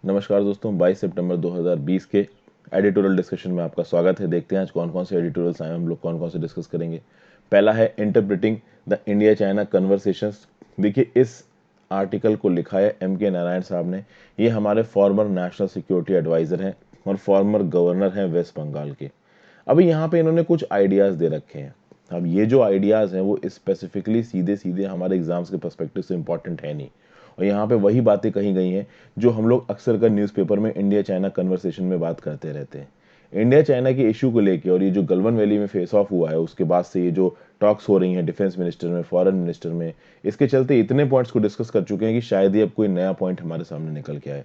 नमस्कार दोस्तों, 22 सितंबर 2020 के एडिटोरियल डिस्कशन में आपका स्वागत है। देखते हैं आज कौन कौन से एडिटोरियल्स आए, हम लोग कौन कौन से डिस्कस करेंगे। पहला है interpreting the India China conversations. देखिए, इस आर्टिकल को लिखा है एम के नारायण साहब ने। ये हमारे फॉर्मर नेशनल सिक्योरिटी एडवाइज़र हैं और फॉर्मर गवर्नर हैं वेस्ट बंगाल के। अभी यहाँ पे इन्होंने कुछ आइडियाज़ दे रखे हैं। अब ये जो आइडियाज़ हैं वो स्पेसिफिकली सीधे सीधे हमारे एग्जाम्स के पर्सपेक्टिव से इंपॉर्टेंट है नहीं, और यहाँ पे वही बातें कही गई हैं जो हम लोग अक्सर कर न्यूज़पेपर में इंडिया चाइना कन्वर्सेशन में बात करते रहते हैं। इंडिया चाइना के इशू को लेके और ये जो गलवन वैली में फेस ऑफ हुआ है उसके बाद से ये जो टॉक्स हो रही हैं डिफेंस मिनिस्टर में, फॉरेन मिनिस्टर में, इसके चलते इतने पॉइंट्स को डिस्कस कर चुके हैं कि शायद ही अब कोई नया पॉइंट हमारे सामने निकल के आए।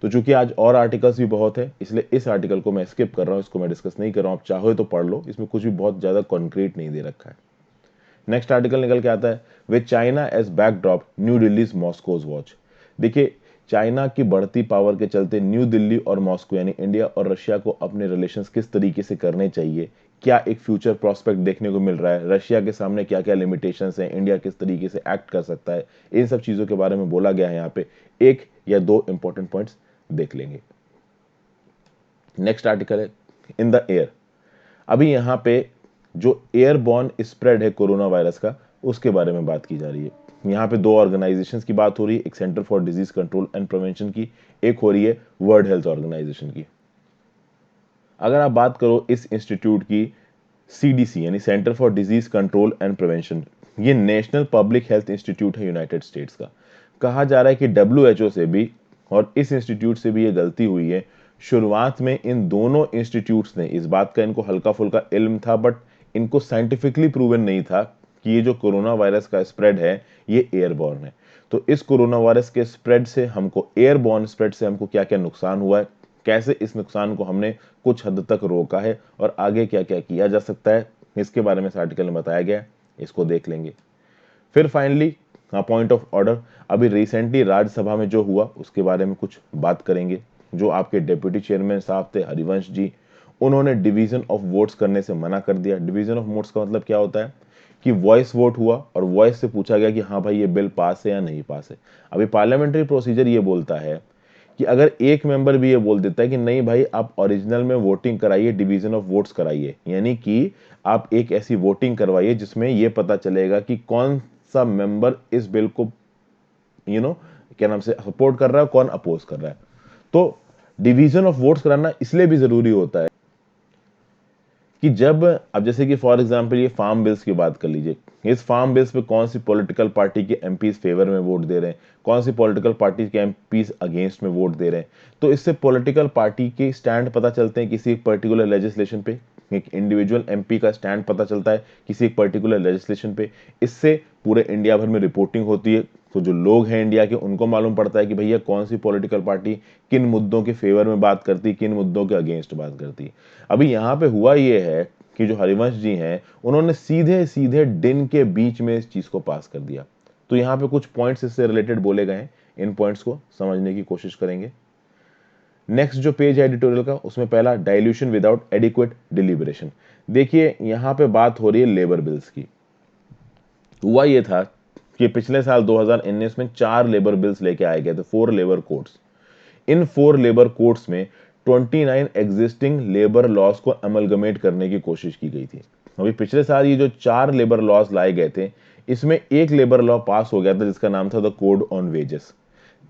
तो चूंकि आज और आर्टिकल्स भी बहुत है, इसलिए इस आर्टिकल को मैं स्किप कर रहा हूँ, इसको मैं डिस्कस नहीं कर रहा हूँ। आप चाहो तो पढ़ लो, इसमें कुछ भी बहुत ज़्यादा कॉन्क्रीट नहीं दे रखा है। नेक्स्ट आर्टिकल निकल के आता है with China as backdrop New Delhi's Moscow's watch. देखिए, चाइना की बढ़ती पावर के चलते न्यू दिल्ली और मॉस्को यानी इंडिया और रशिया को अपने रिलेशंस किस तरीके से करने चाहिए, क्या एक फ्यूचर प्रोस्पेक्ट देखने को मिल रहा है, रशिया के सामने क्या क्या लिमिटेशंस हैं, इंडिया किस तरीके से एक्ट कर सकता है, इन सब चीज़ों के बारे में बोला गया है। यहाँ पे एक या दो इंपॉर्टेंट पॉइंट्स देख लेंगे। नेक्स्ट आर्टिकल है इन द एयर। अभी यहाँ पे जो एयरबॉर्न स्प्रेड है कोरोना वायरस का, उसके बारे में बात की जा रही है। यहाँ पे दो ऑर्गेनाइजेशंस की बात हो रही है, एक centre for disease control and prevention की, एक हो रही है वर्ल्ड हेल्थ ऑर्गेनाइजेशन की। अगर आप बात करो इस इंस्टीट्यूट की, सीडीसी यानी centre for disease control and prevention, ये नेशनल पब्लिक हेल्थ इंस्टीट्यूट है यूनाइटेड स्टेट्स का। कहा जा रहा है कि डब्ल्यूएचओ से भी और इस इंस्टीट्यूट से भी ये गलती हुई है। शुरुआत में इन दोनों इंस्टीट्यूट्स ने, इस बात का इनको हल्का फुल्का इल्म था, बट इनको साइंटिफिकली प्रूवन नहीं था कि ये जो कोरोना वायरस का स्प्रेड है ये एयरबॉर्न है। तो इस कोरोना वायरस के स्प्रेड से हमको, एयरबॉर्न स्प्रेड से हमको क्या क्या नुकसान हुआ है, कैसे इस नुकसान को हमने कुछ हद तक रोका है और आगे क्या क्या किया जा सकता है, इसके बारे में इस आर्टिकल में बताया गया है। इसको देख लेंगे। फिर फाइनली पॉइंट ऑफ ऑर्डर। अभी रिसेंटली राज्यसभा में जो हुआ उसके बारे में कुछ बात करेंगे। जो आपके डेप्यूटी चेयरमैन साहब थे हरिवंश जी, उन्होंने डिवीजन ऑफ वोट्स करने से मना कर दिया। डिवीजन ऑफ वोट्स का मतलब क्या होता है कि वॉइस वोट हुआ और वॉइस से पूछा गया कि हाँ भाई ये बिल पास है या नहीं पास है। अभी पार्लियामेंट्री प्रोसीजर ये बोलता है कि अगर एक मेंबर भी ये बोल देता है कि नहीं भाई आप ओरिजिनल में वोटिंग कराइए, डिवीजन ऑफ वोट्स कराइए, यानी कि आप एक ऐसी वोटिंग करवाइए जिसमें ये पता चलेगा कि कौन सा मेंबर इस बिल को क्या नाम से सपोर्ट कर रहा है, कौन अपोज कर रहा है। तो डिवीजन ऑफ वोट्स कराना इसलिए भी जरूरी होता है कि जब, अब जैसे कि फॉर एग्जांपल ये फार्म बिल्स की बात कर लीजिए, इस फार्म बिल्स पे कौन सी पॉलिटिकल पार्टी के एमपीज फेवर में वोट दे रहे हैं, कौन सी पॉलिटिकल पार्टी के एमपीज अगेंस्ट में वोट दे रहे हैं। तो इससे पॉलिटिकल पार्टी के स्टैंड पता चलते हैं किसी एक पर्टिकुलर लेजिस्लेशन पे, एक इंडिविजुअल एमपी का स्टैंड पता चलता है किसी एक पर्टिकुलर लेजिस्लेशन पे। इससे पूरे इंडिया भर में रिपोर्टिंग होती है, तो जो लोग हैं इंडिया के उनको मालूम पड़ता है कि भैया कौन सी पॉलिटिकल पार्टी किन मुद्दों के फेवर में बात करती, किन मुद्दों के अगेंस्ट बात करती। अभी यहाँ पे हुआ ये है कि जो हरिवंश जी हैं उन्होंने सीधे सीधे दिन के बीच में इस चीज को पास कर दिया। तो यहाँ पे कुछ पॉइंट्स इससे रिलेटेड बोले गए हैं, इन पॉइंट्स को समझने की कोशिश करेंगे। नेक्स्ट जो पेज है एडिटोरियल का, उसमें पहला डाइल्यूशन विदाउट एडिक्वेट डिलीबरेशन। देखिए यहाँ पे बात हो रही है लेबर बिल्स की। हुआ ये था कि पिछले साल 2019 में 4 लेबर बिल्स लेके आए गए थे, 4 लेबर कोड्स। इन 4 लेबर कोड्स में 29 एग्जिस्टिंग लेबर लॉज को अमलगमेट करने की कोशिश की गई थी। अभी पिछले साल ये जो 4 लेबर लॉज लाए गए थे, इसमें एक लेबर लॉ पास हो गया था जिसका नाम था the code on wages.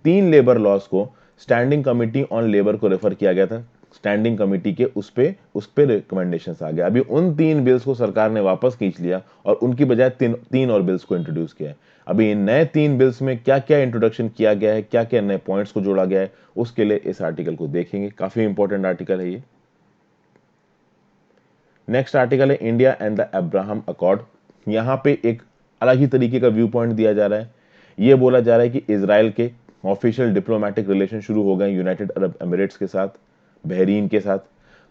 3 labour laws को स्टैंडिंग कमिटी ऑन लेबर को रेफर किया गया था। स्टैंडिंग कमिटी के उस पे रिकमेंडेशन आ गया। अभी उन 3 बिल्स को सरकार ने वापस खींच लिया और उनकी बजाय तीन और बिल्स को इंट्रोड्यूस किया है। अभी इन नए 3 बिल्स में क्या क्या इंट्रोडक्शन किया गया है, क्या क्या नए पॉइंट्स को जोड़ा गया है, उसके लिए इस आर्टिकल को देखेंगे। काफी इंपॉर्टेंट आर्टिकल है ये। नेक्स्ट आर्टिकल है India and the Abraham accord. यहां पे एक अलग ही तरीके का व्यू पॉइंट दिया जा रहा है। यह बोला जा रहा है कि इजराइल के ऑफिशियल डिप्लोमेटिक रिलेशन शुरू हो गए यूनाइटेड अरब एमिरेट्स के साथ, बहरीन के साथ।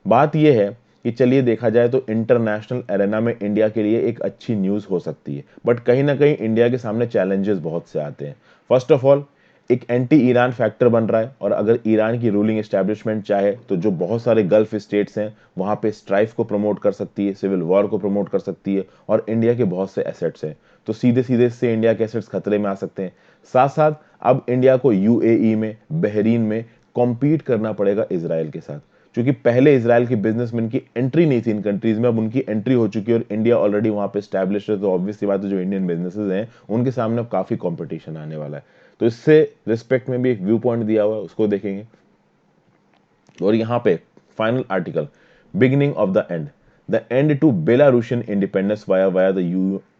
बात यह है कि चलिए देखा जाए तो इंटरनेशनल एरेना में इंडिया के लिए एक अच्छी न्यूज हो सकती है, बट कहीं ना कहीं इंडिया के सामने चैलेंजेस बहुत से आते हैं। फर्स्ट ऑफ ऑल, एक एंटी ईरान फैक्टर बन रहा है, और अगर ईरान की रूलिंग एस्टैब्लिशमेंट चाहे तो जो बहुत सारे गल्फ स्टेट्स हैं वहां पे स्ट्राइफ को प्रमोट कर सकती है, सिविल वॉर को प्रमोट कर सकती है, और इंडिया के बहुत से एसेट्स हैं, तो सीधे सीधे इससे इंडिया के एसेट्स खतरे में आ सकते हैं। साथ साथ अब इंडिया को यूएई में, बहरीन में कॉम्पीट करना पड़ेगा इसराइल के साथ, क्योंकि पहले इसराइल के बिजनेसमैन की एंट्री नहीं थी इन कंट्रीज में, अब उनकी एंट्री हो चुकी है और इंडिया ऑलरेडी वहां पे स्टैब्लिश है। तो ऑब्वियस सी बात है जो इंडियन बिजनेसेस हैं उनके सामने अब काफी कंपटीशन आने वाला है। तो इससे रिस्पेक्ट में भी एक व्यू पॉइंट दिया हुआ है, उसको देखेंगे। और यहाँ पे final article, beginning of the end to Belarusian independence via via the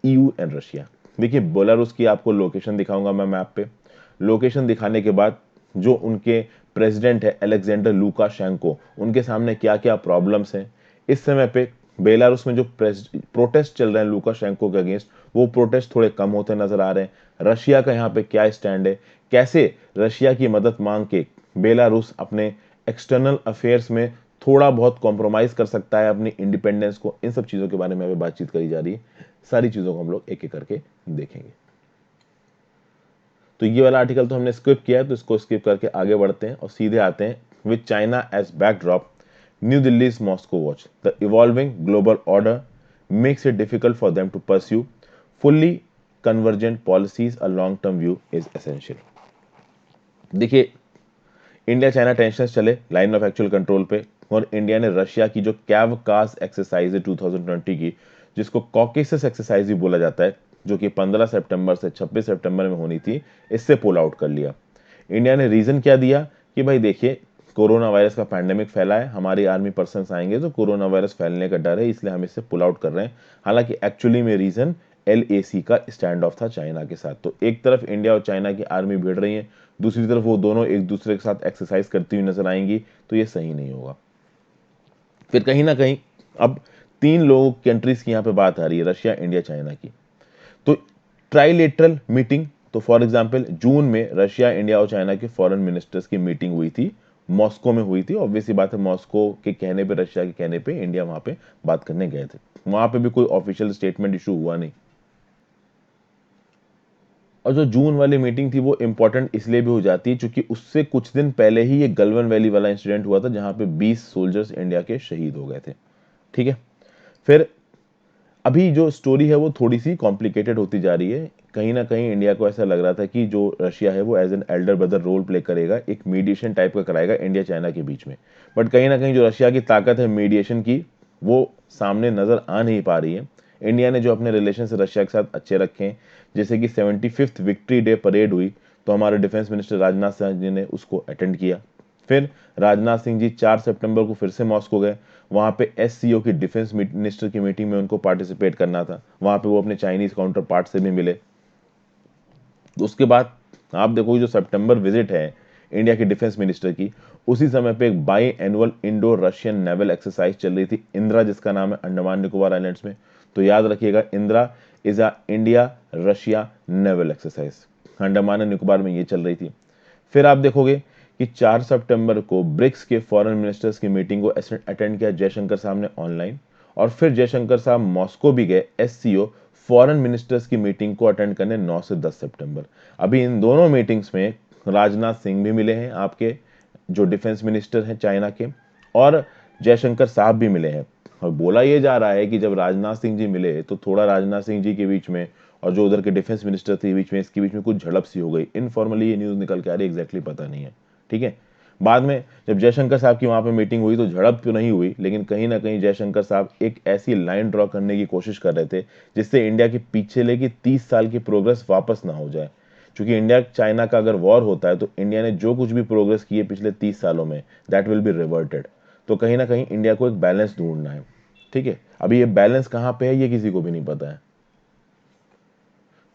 EU and Russia. देखिए बेलारूस की आपको लोकेशन दिखाऊंगा मैं मैप पे। लोकेशन दिखाने के बाद जो उनके प्रेसिडेंट है अलेक्जेंडर लुकाशेंको, उनके सामने क्या क्या प्रॉब्लम्स हैं इस समय पे। बेलारूस में जो प्रोटेस्ट चल रहे हैं लुकाशेंको के अगेंस्ट, वो प्रोटेस्ट थोड़े कम होते नजर आ रहे हैं। रशिया का यहाँ पे क्या स्टैंड है, कैसे रशिया की मदद मांग के बेलारूस अपने एक्सटर्नल अफेयर्स में थोड़ा बहुत कॉम्प्रोमाइज कर सकता है अपनी इंडिपेंडेंस को, इन सब चीजों के बारे में अभी बातचीत करी जा रही है। सारी चीजों को हम लोग एक एक करके देखेंगे। तो ये वाला आर्टिकल तो हमने स्किप किया है, तो इसको स्किप करके आगे बढ़ते हैं और सीधे आते हैं with China as backdrop, new Delhi Moscow watch the evolving global order makes it difficult for them to pursue fully convergent policies, a long term view is essential. देखिए इंडिया चाइना टेंशन चले लाइन ऑफ एक्चुअल कंट्रोल पे, और India ने Russia की जो कैवकास exercise है 2020 की, जिसको कॉकेसस एक्सरसाइज भी बोला जाता है, जो कि 15 सितंबर से 26 सितंबर में होनी थी, इससे पुल आउट कर लिया। इंडिया ने रीजन क्या दिया कि भाई देखिए कोरोना वायरस का पैंडेमिक फैला है, हमारी आर्मी पर्सन आएंगे तो कोरोना वायरस फैलने का डर है, इसलिए हम इससे पुल आउट कर रहे हैं। हालांकि एक्चुअली में रीजन LAC का स्टैंड ऑफ था चाइना के साथ। तो एक तरफ इंडिया और चाइना की आर्मी भिड़ रही है, दूसरी तरफ वो दोनों एक दूसरे के साथ एक्सरसाइज करती हुई नजर आएंगी, तो ये सही नहीं होगा। फिर कहीं ना कहीं अब तीन लोग कंट्रीज की यहाँ पे बात आ रही है, रशिया इंडिया चाइना की। तो ट्राइलेटरल मीटिंग, तो फॉर एग्जांपल जून में रशिया इंडिया और चाइना के फॉरेन मिनिस्टर्स की मीटिंग हुई थी, मॉस्को में हुई थी। ऑब्वियसली बात है मॉस्को के कहने पे, रशिया के कहने पे इंडिया वहां पे बात करने गए थे। वहां पे भी कोई ऑफिशियल स्टेटमेंट इशू हुआ नहीं। और जो जून वाली मीटिंग थी वो इंपॉर्टेंट इसलिए भी हो जाती है क्योंकि उससे कुछ दिन पहले ही ये गलवन वैली वाला इंसिडेंट हुआ था, जहां पे 20 सोल्जर्स इंडिया के शहीद हो गए थे। ठीक है। फिर अभी जो स्टोरी है वो थोड़ी सी कॉम्प्लिकेटेड होती जा रही है। कहीं ना कहीं इंडिया को ऐसा लग रहा था कि जो रशिया है वो as an elder brother role play करेगा, एक मीडिएशन टाइप का कराएगा इंडिया चाइना के बीच में। बट कहीं ना कहीं जो रशिया की ताकत है मीडिएशन की, वो सामने नजर आ नहीं पा रही है। इंडिया ने जो अपने रिलेशन से रशिया के साथ अच्छे रखे हैं, जैसे कि 75th विक्ट्री डे परेड हुई, तो हमारे डिफेंस मिनिस्टर राजनाथ सिंह जी ने उसको अटेंड किया। फिर राजनाथ सिंह जी 4 सितंबर को फिर से मॉस्को गए, वहां पे SCO की डिफेंस मिनिस्टर की मीटिंग में उनको पार्टिसिपेट करना था, वहां पे वो अपने चाइनीज काउंटर पार्ट से भी मिले। तो उसके बाद आप देखो जो सितंबर विजिट है इंडिया के डिफेंस मिनिस्टर की, उसी समय पे एक by annual Indo Russian naval exercise चल रही थी इंदिरा, जिसका नाम है अंडमान निकोबार आइलैंड्स में। तो याद रखिएगा Indira is a India Russia naval exercise, Andaman and Nicobar में ये चल रही थी। फिर आप देखोगे कि 4 सितंबर को ब्रिक्स के फॉरेन मिनिस्टर्स की मीटिंग को अटेंड किया जयशंकर साहब ने ऑनलाइन, और फिर जयशंकर साहब मॉस्को भी गए SCO फॉरेन मिनिस्टर्स की मीटिंग को अटेंड करने 9 से 10 सितंबर। अभी इन दोनों मीटिंग्स में राजनाथ सिंह भी मिले हैं, आपके जो डिफेंस मिनिस्टर हैं चाइना के, और जयशंकर साहब भी मिले हैं। और बोला यह जा रहा है कि जब राजनाथ सिंह जी मिले तो थोड़ा राजनाथ सिंह जी के बीच में और जो उधर के डिफेंस मिनिस्टर थे बीच में, इसके बीच में कुछ झड़प सी हो गई। इनफॉर्मली ये न्यूज निकल के आ रही है, एग्जैक्टली पता नहीं है। ठीक है। बाद में जब जयशंकर साहब की वहां पे मीटिंग हुई तो झड़प तो नहीं हुई, लेकिन कहीं ना कहीं जयशंकर साहब एक ऐसी लाइन ड्रॉ करने की कोशिश कर रहे थे जिससे इंडिया के पीछे लेके 30 साल की प्रोग्रेस वापस ना हो जाए। क्योंकि इंडिया चाइना का अगर वॉर होता है तो इंडिया ने जो कुछ भी प्रोग्रेस की है पिछले 30 सालों में, दैट विल बी रिवर्टेड। तो कहीं ना कहीं इंडिया को एक बैलेंस ढूंढना है। ठीक है। अभी ये बैलेंस कहां पे है ये किसी को भी नहीं पता है।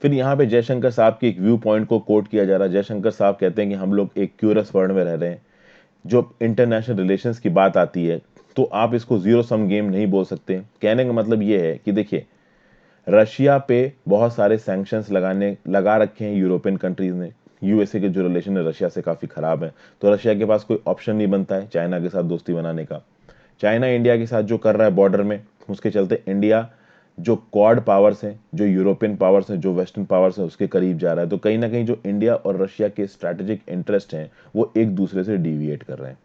फिर यहाँ पे जयशंकर साहब के एक व्यू पॉइंट को कोट किया जा रहा है। जयशंकर साहब कहते हैं कि हम लोग एक क्यूरस वर्ल्ड में रह रहे हैं। जो इंटरनेशनल रिलेशंस की बात आती है तो आप इसको जीरो सम गेम नहीं बोल सकते। कहने का मतलब ये है कि देखिए रशिया पे बहुत सारे सैंक्शंस लगा रखे हैं यूरोपियन कंट्रीज ने। USA के जो रिलेशन है रशिया से काफी खराब है, तो रशिया के पास कोई ऑप्शन नहीं बनता है चाइना के साथ दोस्ती बनाने का। चाइना इंडिया के साथ जो कर रहा है बॉर्डर में, उसके चलते इंडिया जो क्वाड पावर्स हैं, जो यूरोपियन पावर्स हैं, जो वेस्टर्न पावर्स हैं, उसके करीब जा रहा है। तो कहीं ना कहीं जो इंडिया और रशिया के स्ट्रैटेजिक इंटरेस्ट हैं वो एक दूसरे से डिविएट कर रहे हैं।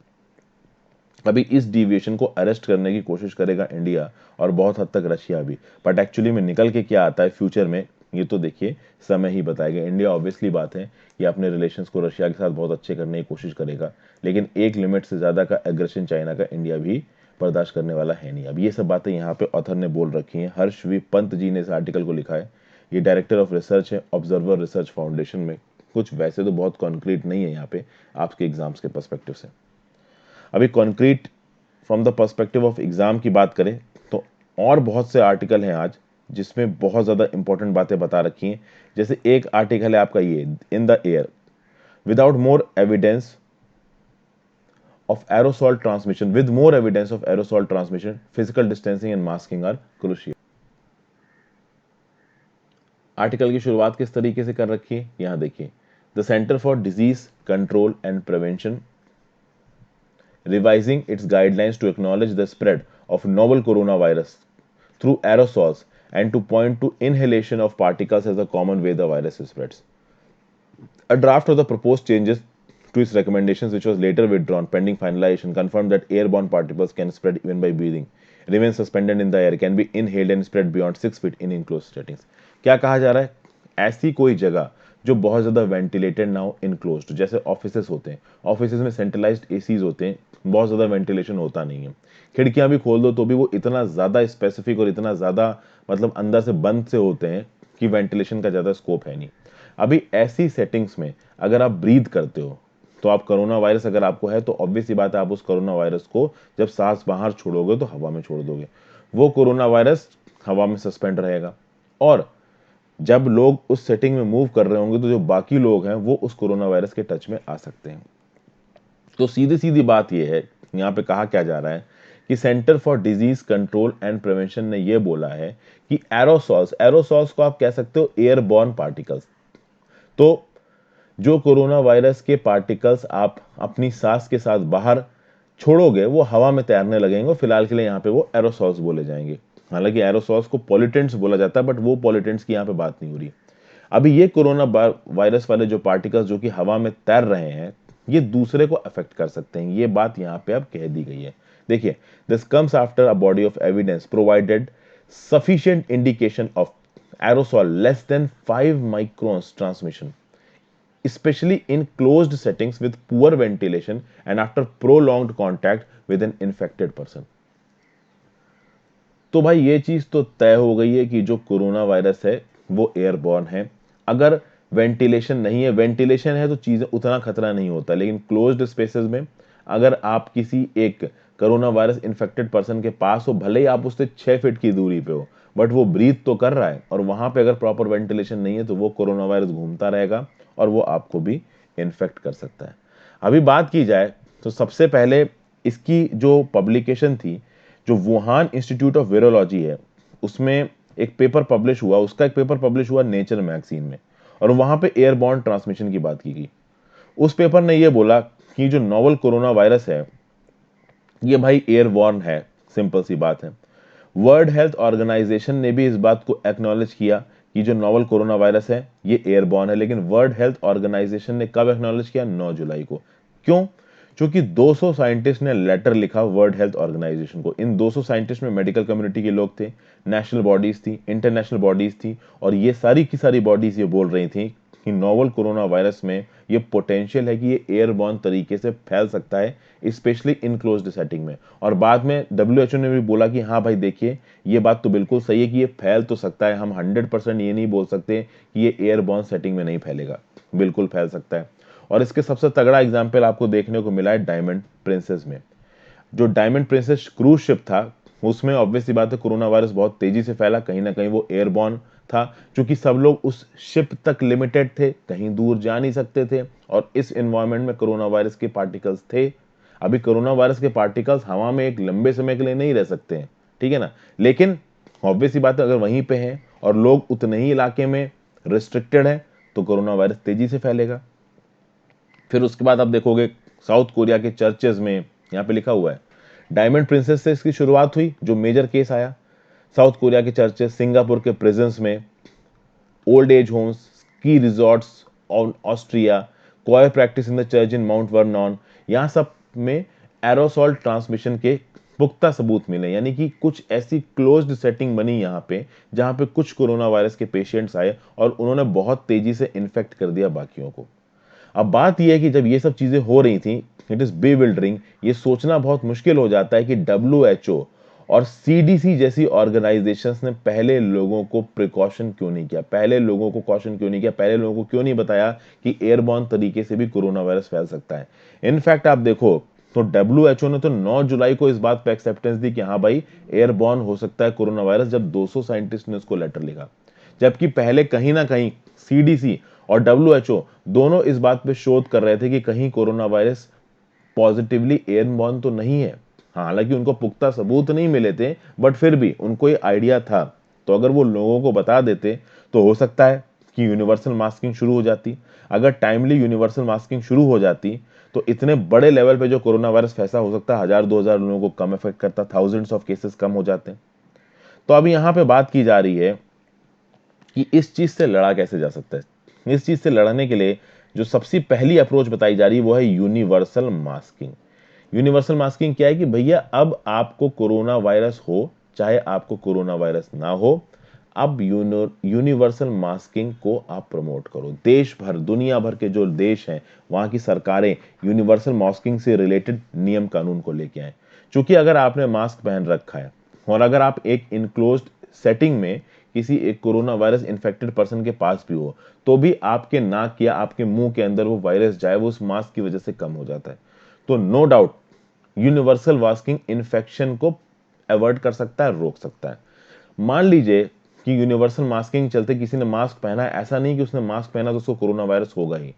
अभी इस डिविएशन को अरेस्ट करने की कोशिश करेगा इंडिया और बहुत हद तक रशिया भी। बट एक्चुअली में निकल के क्या आता है फ्यूचर में, ये तो देखिए समय ही बताएगा। इंडिया ऑब्वियसली बात है कि अपने रिलेशंस को रशिया के साथ बहुत अच्छे करने की कोशिश करेगा, लेकिन एक लिमिट से ज़्यादा का एग्रेशन चाइना का इंडिया भी बर्दाश्त करने वाला है नहीं। अब ये सब बातें यहाँ पे ऑथर ने बोल रखी हैं, हर्ष वी पंत जी ने इस आर्टिकल को लिखा है। ये डायरेक्टर ऑफ रिसर्च है ऑब्जर्वर रिसर्च फाउंडेशन में। कुछ वैसे तो बहुत कॉन्क्रीट नहीं है यहाँ पे आपके एग्जाम्स के पर्सपेक्टिव से। अभी concrete from the perspective of exam की बात करें तो और बहुत से आर्टिकल हैं आज जिसमें बहुत ज़्यादा इंपॉर्टेंट बातें बता रखी हैं। जैसे एक आर्टिकल है आपका ये, in the air without more evidence of aerosol transmission, with more evidence of aerosol transmission, physical distancing and masking are crucial. Article की शुरुआत किस तरीके से कर रखी है यहां देखिए, the centre for disease control and prevention revising its guidelines to acknowledge the spread of novel coronavirus through aerosols and to point to inhalation of particles as a common way the virus spreads. A draft of the proposed changes to its recommendations, which was later withdrawn pending finalization, confirmed that airborne particles can spread even by breathing, remain suspended in the air, can be inhaled and spread beyond 6 feet in enclosed settings. क्या कहा जा रहा है? ऐसी कोई जगह जो बहुत ज़्यादा वेंटिलेटेड ना हो, इनक्लोज्ड, जैसे ऑफिसेस होते हैं, ऑफिसेस में सेंट्रलाइज्ड एसीज होते हैं, बहुत ज़्यादा वेंटिलेशन होता नहीं है, खिड़कियां भी खोल दो तो भी वो इतना ज़्यादा स्पेसिफिक और इतना ज़्यादा मतलब अंदर से बंद से होते हैं कि वेंटिलेशन का ज़्यादा स्कोप है नहीं। अभी ऐसी सेटिंग्स में अगर आप ब्रीथ करते हो तो आप कोरोना वायरस अगर आपको है तो ऑब्वियस सी बात है आप उस कोरोना वायरस को जब सांस बाहर छोड़ोगे तो हवा में छोड़ दोगे, वो कोरोना वायरस हवा में सस्पेंड रहेगा और जब लोग उस सेटिंग में मूव कर रहे होंगे तो जो बाकी लोग हैं वो उस कोरोना वायरस के टच में आ सकते हैं। तो सीधी सीधी बात यह है, यहाँ पे कहा क्या जा रहा है कि centre for disease control and prevention ने यह बोला है कि एरोसॉल्स, एरोसॉल्स को आप कह सकते हो एयरबॉर्न पार्टिकल्स, तो जो कोरोना वायरस के पार्टिकल्स आप अपनी सांस के साथ बाहर छोड़ोगे वो हवा में तैरने लगेंगे और फिलहाल के लिए यहाँ पे वो एरोसॉल्स बोले जाएंगे। हालांकि एरोसॉल्स को पॉल्यूटेंट्स बोला जाता है बट वो पॉल्यूटेंट्स की यहाँ पे बात नहीं हो रही। अभी ये कोरोना वायरस वाले जो पार्टिकल्स जो कि हवा में तैर रहे हैं ये दूसरे को अफेक्ट कर सकते हैं, ये बात यहाँ पे अब कह दी गई है। देखिए, this comes after a body of evidence provided sufficient indication of aerosol less than 5 microns transmission, especially in closed settings with poor ventilation and after prolonged contact with an infected person. तो भाई ये चीज तो तय हो गई है कि जो कोरोना वायरस है वो एयरबॉर्न है। अगर वेंटिलेशन नहीं है, वेंटिलेशन है तो चीजें उतना खतरा नहीं होता, लेकिन क्लोज्ड स्पेसेस में अगर आप किसी एक कोरोना वायरस इन्फेक्टेड पर्सन के पास हो, भले ही आप उससे 6 फीट की दूरी पे हो, बट वो ब्रीथ तो कर रहा है और वहां पे अगर प्रॉपर वेंटिलेशन नहीं है तो वो कोरोना वायरस घूमता रहेगा और वो आपको भी इन्फेक्ट कर सकता है। अभी बात की जाए तो सबसे पहले इसकी जो पब्लिकेशन थी, जो वुहान इंस्टीट्यूट ऑफ वायरोलॉजी है, उसमें एक पेपर पब्लिश हुआ, उसका एक पेपर पब्लिश हुआ नेचर मैगजीन में और वहां पे एयरबॉर्न ट्रांसमिशन की बात की गई। उस पेपर ने यह बोला कि जो नोवल कोरोना वायरस है ये भाई एयरबॉर्न है, सिंपल सी बात है। वर्ल्ड हेल्थ ऑर्गेनाइजेशन ने भी इस बात को एक्नॉलेज किया कि जो नोवल कोरोना वायरस है ये एयरबॉर्न है, लेकिन वर्ल्ड हेल्थ ऑर्गेनाइजेशन ने कब एक्नॉलेज किया? 9 जुलाई को। क्यों? क्योंकि 200 साइंटिस्ट ने लेटर लिखा वर्ल्ड हेल्थ ऑर्गेनाइजेशन को। इन 200 साइंटिस्ट में मेडिकल कम्युनिटी के लोग थे, नेशनल बॉडीज थी, इंटरनेशनल बॉडीज थी और ये सारी की सारी बॉडीज ये बोल रही थी कि नोवल कोरोना वायरस में ये पोटेंशियल है कि ये एयरबॉर्न तरीके से फैल सकता है, स्पेशली इनक्लोज्ड सेटिंग में। और बाद में डब्ल्यूएचओ ने भी बोला कि हाँ भाई देखिए ये बात तो बिल्कुल सही है कि ये फैल तो सकता है, हम 100% ये नहीं बोल सकते कि ये एयरबॉर्न सेटिंग में नहीं फैलेगा, बिल्कुल फैल सकता है। और इसके सबसे तगड़ा एग्जाम्पल आपको देखने को मिला है डायमंड प्रिंसेस में। जो डायमंड प्रिंसेस क्रूज शिप था उसमें ऑब्वियसली बात है कोरोना वायरस बहुत तेजी से फैला, कहीं ना कहीं वो एयरबॉर्न था, क्योंकि सब लोग उस शिप तक लिमिटेड थे, कहीं दूर जा नहीं सकते थे और इस एनवायरनमेंट में कोरोना वायरस के पार्टिकल्स थे। अभी कोरोना वायरस के पार्टिकल्स हवा में एक लंबे समय के लिए नहीं रह सकते हैं, ठीक है ना, लेकिन ऑब्वियसली बात है अगर वहीं पे हैं और लोग उतने ही इलाके में रिस्ट्रिक्टेड है तो कोरोना वायरस तेजी से फैलेगा। फिर उसके बाद आप देखोगे साउथ कोरिया के चर्चेज में, यहाँ पे लिखा हुआ है डायमंड प्रिंसेस से इसकी शुरुआत हुई, जो मेजर केस आया साउथ कोरिया के चर्चेज, सिंगापुर के प्रिजन्स में, old age homes, ski resorts Austria, coir practice in the church in mount Vernon, यहाँ सब में एरोसॉल ट्रांसमिशन के पुख्ता सबूत मिले, यानी कि कुछ ऐसी क्लोज्ड सेटिंग बनी यहाँ पे जहाँ पे कुछ कोरोना वायरस के पेशेंट्स आए और उन्होंने बहुत तेजी से इन्फेक्ट कर दिया बाकियों को। अब बात यह है कि जब ये सब चीजें हो रही थी, इट इज बेविल्डरिंग, ये सोचना बहुत मुश्किल हो जाता है कि WHO और CDC जैसी ऑर्गेनाइजेशंस ने पहले लोगों को प्रिकॉशन क्यों नहीं किया, पहले लोगों को कॉशन क्यों नहीं किया, पहले लोगों को क्यों नहीं बताया कि एयरबॉर्न तरीके से भी कोरोना वायरस फैल सकता है। इनफैक्ट आप देखो तो WHO ने तो 9 जुलाई को इस बात पे एक्सेप्टेंस दी कि हाँ भाई एयरबॉर्न हो सकता है कोरोना वायरस, जब 200 साइंटिस्ट ने उसको लेटर लिखा। जबकि पहले कहीं ना कहीं CDC और WHO दोनों इस बात पे शोध कर रहे थे कि कहीं कोरोना वायरस पॉजिटिवली एयरबॉर्न तो नहीं है। हाँ, हालांकि उनको पुख्ता सबूत नहीं मिले थे, बट फिर भी उनको ये आइडिया था। तो अगर वो लोगों को बता देते तो हो सकता है कि यूनिवर्सल मास्किंग शुरू हो जाती। अगर टाइमली यूनिवर्सल मास्किंग शुरू हो जाती तो इतने बड़े लेवल पे जो कोरोना वायरस फैसा हो सकता है, 1000-2000 लोगों को कम इफेक्ट करता, थाउजेंड्स ऑफ केसेस कम हो जाते। तो अभी यहाँ पे बात की जा रही है कि इस चीज से लड़ा कैसे जा सकता है। इस चीज से लड़ने के लिए जो सबसे पहली अप्रोच बताई जा रही है वो है यूनिवर्सल मास्किंग। यूनिवर्सल मास्किंग क्या है कि भैया अब आपको कोरोना वायरस हो चाहे आपको कोरोना वायरस ना हो, अब यूनिवर्सल मास्किंग को आप प्रमोट करो। देश भर, दुनिया भर के जो देश हैं वहां की सरकारें यूनिवर्सल मास्किंग से रिलेटेड नियम कानून को लेके आए। क्योंकि अगर आपने मास्क पहन रखा है और अगर आप एक इनक्लोज्ड सेटिंग में किसी एक कोरोना वायरस इन्फेक्टेड पर्सन के पास भी हो तो भी आपके नाक या आपके मुंह के अंदर वो वायरस जाए वो उस मास्क की वजह से कम हो जाता है। तो no doubt universal masking infection को अवॉइड कर सकता है, रोक सकता है। मान लीजिए कि यूनिवर्सल मास्किंग चलते किसी ने मास्क पहना है, ऐसा नहीं कि उसने मास्क पहना तो उसको कोरोना वायरस होगा ही,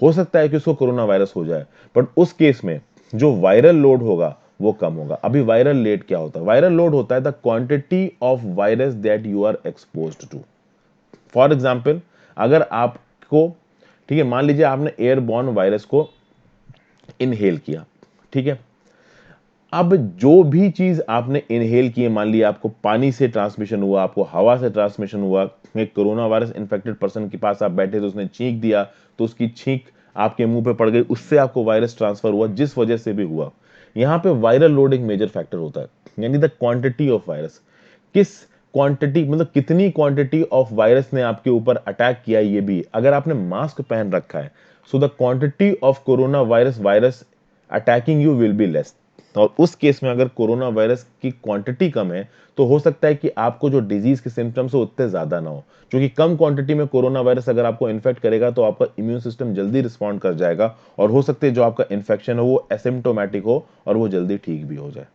हो सकता है कि उसको कोरोना वायरस हो जाए, बट उस केस में जो वायरल लोड होगा वो कम होगा। अभी वायरल लोड क्या होता है? वायरल लोड होता है the quantity of virus that you are exposed to. For example, अगर आपको, ठीक है, मान लीजिए आपने एयरबॉर्न वायरस को इनहेल किया, ठीक है, अब जो भी चीज आपने इनहेल की है, मान लिया आपको पानी से ट्रांसमिशन हुआ, आपको हवा से ट्रांसमिशन हुआ, एक कोरोना वायरस इन्फेक्टेड पर्सन के पास आप बैठे तो उसने छींक दिया तो उसकी छींक आपके मुंह पे पड़ गई, उससे आपको वायरस ट्रांसफर हुआ, जिस वजह से भी हुआ। यहां पे वायरल लोड एक मेजर फैक्टर होता है, यानी द क्वांटिटी ऑफ वायरस। किस क्वांटिटी, मतलब कितनी क्वांटिटी ऑफ वायरस ने आपके ऊपर अटैक किया, ये भी। अगर आपने मास्क पहन रखा है so the quantity of corona virus attacking you will be less. और उस केस में अगर कोरोना वायरस की क्वांटिटी कम है तो हो सकता है कि आपको जो डिजीज के सिम्टम्स हो उतने ज्यादा ना हो, क्योंकि कम क्वांटिटी में कोरोना वायरस अगर आपको इन्फेक्ट करेगा तो आपका इम्यून सिस्टम जल्दी रिस्पॉन्ड कर जाएगा और हो सकता है जो आपका इन्फेक्शन हो वो एसिम्टोमेटिक हो और वो जल्दी ठीक भी हो जाए।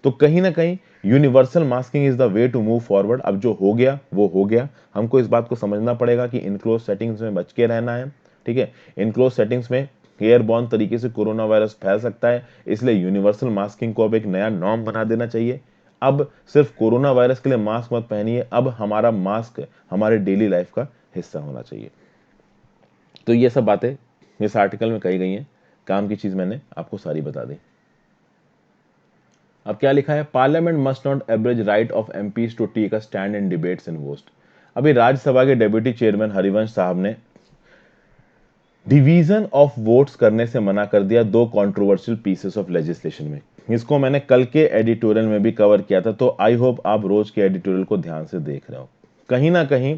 तो कहीं ना कहीं universal masking is the way to move forward. अब जो हो गया वो हो गया, हमको इस बात को समझना पड़ेगा कि इनक्लोज सेटिंग्स में बच के रहना है, ठीक है। इनक्लोज सेटिंग्स में एयरबॉर्न तरीके से कोरोना वायरस फैल सकता है, इसलिए यूनिवर्सल मास्किंग को अब एक नया नॉर्म बना देना चाहिए। अब सिर्फ कोरोना वायरस के लिए मास्क मत पहनिए, अब हमारा मास्क हमारे डेली लाइफ का हिस्सा होना चाहिए। तो ये सब बातें इस आर्टिकल में कही गई हैं, काम की चीज मैंने आपको सारी बता दी। अब क्या लिखा है? Parliament must not abridge right of MPs to take a stand in debates in वोस्ट। अभी राज्यसभा के डेप्यूटी चेयरमैन हरिवंश साहब ने डिवीजन ऑफ वोट्स करने से मना कर दिया दो कंट्रोवर्शियल पीसेस ऑफ लेजिस्लेशन में। इसको मैंने कल के एडिटोरियल में भी कवर किया था, तो आई होप आप रोज के एडिटोरियल को ध्यान से देख रहे हो। कहीं ना कहीं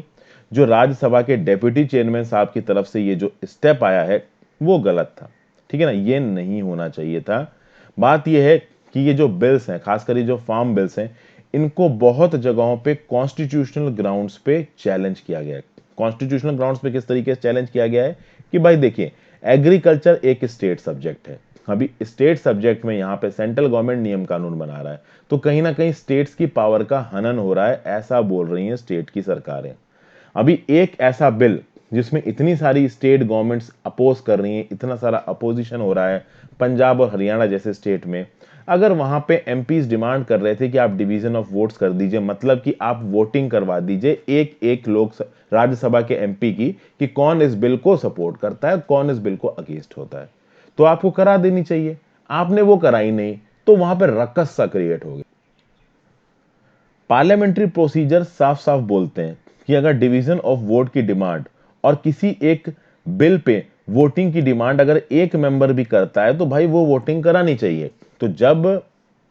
जो राज्यसभा के डेप्यूटी चेयरमैन साहब की तरफ से ये जो स्टेप आया है वो गलत था, ठीक है ना, ये नहीं होना चाहिए था। बात यह है कि ये जो बिल्स हैं, खासकर ये जो फार्म बिल्स हैं, इनको बहुत जगहों पे कॉन्स्टिट्यूशनल ग्राउंड्स पे चैलेंज किया गया है। कॉन्स्टिट्यूशनल ग्राउंड्स पे किस तरीके से चैलेंज किया गया है कि भाई देखिए, एग्रीकल्चर एक स्टेट सब्जेक्ट है। अभी स्टेट सब्जेक्ट में यहाँ पे सेंट्रल गवर्नमेंट नियम कानून बना रहा है, तो कहीं ना कहीं स्टेट्स की पावर का हनन हो रहा है, ऐसा बोल रही हैं स्टेट की सरकारें। अभी एक ऐसा बिल जिसमें इतनी सारी स्टेट गवर्नमेंट्स अपोज कर रही हैं, इतना सारा अपोजिशन हो रहा है पंजाब और हरियाणा जैसे स्टेट में, अगर वहां पे एमपीज डिमांड कर रहे थे कि आप डिवीजन ऑफ वोट्स कर दीजिए, मतलब कि आप वोटिंग करवा दीजिए एक एक लोग राज्यसभा के एमपी की कि कौन इस बिल को सपोर्ट करता है, कौन इस बिल को अगेंस्ट होता है, तो आपको करा देनी चाहिए। आपने वो कराई नहीं तो वहां पर रक्कस सा क्रिएट हो गया। पार्लियामेंट्री प्रोसीजर साफ साफ बोलते हैं कि अगर डिवीजन ऑफ वोट की डिमांड और किसी एक बिल पे वोटिंग की डिमांड अगर एक मेंबर भी करता है तो भाई वो वोटिंग करानी चाहिए। तो जब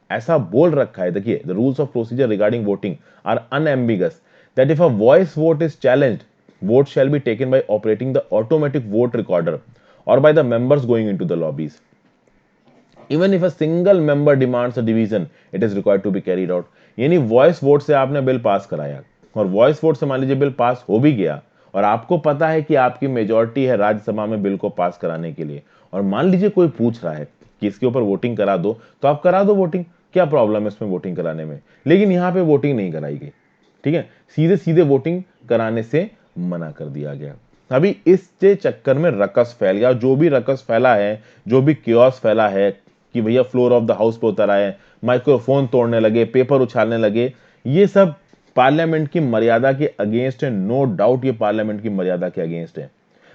ऐसा बोल रखा है, देखिए the rules of procedure regarding voting are unambiguous that if a voice vote is challenged, vote shall be taken by operating the automatic vote recorder or by the members going into the lobbies. Even if a single member demands a division, it is required to be carried out. यानी voice vote से आपने bill pass कराया और voice vote से मान लीजिए bill pass हो भी गया और आपको पता है कि आपकी मेजॉरिटी है राज्यसभा में बिल को पास कराने के लिए, और मान लीजिए कोई पूछ रहा है कि इसके ऊपर वोटिंग करा दो, तो आप करा दो वोटिंग, क्या प्रॉब्लम है इसमें वोटिंग कराने में। लेकिन यहाँ पे वोटिंग नहीं कराई गई, ठीक है, सीधे सीधे वोटिंग कराने से मना कर दिया गया। अभी इसके चक्कर में रकस फैल गया, जो भी रकस फैला है, जो भी क्योस फैला है कि भैया फ्लोर ऑफ द हाउस पे उतर आए, माइक्रोफोन तोड़ने लगे, पेपर उछालने लगे, ये सब पार्लियामेंट की मर्यादा के अगेंस्ट है। नो डाउट ये पार्लियामेंट की मर्यादा के अगेंस्ट है,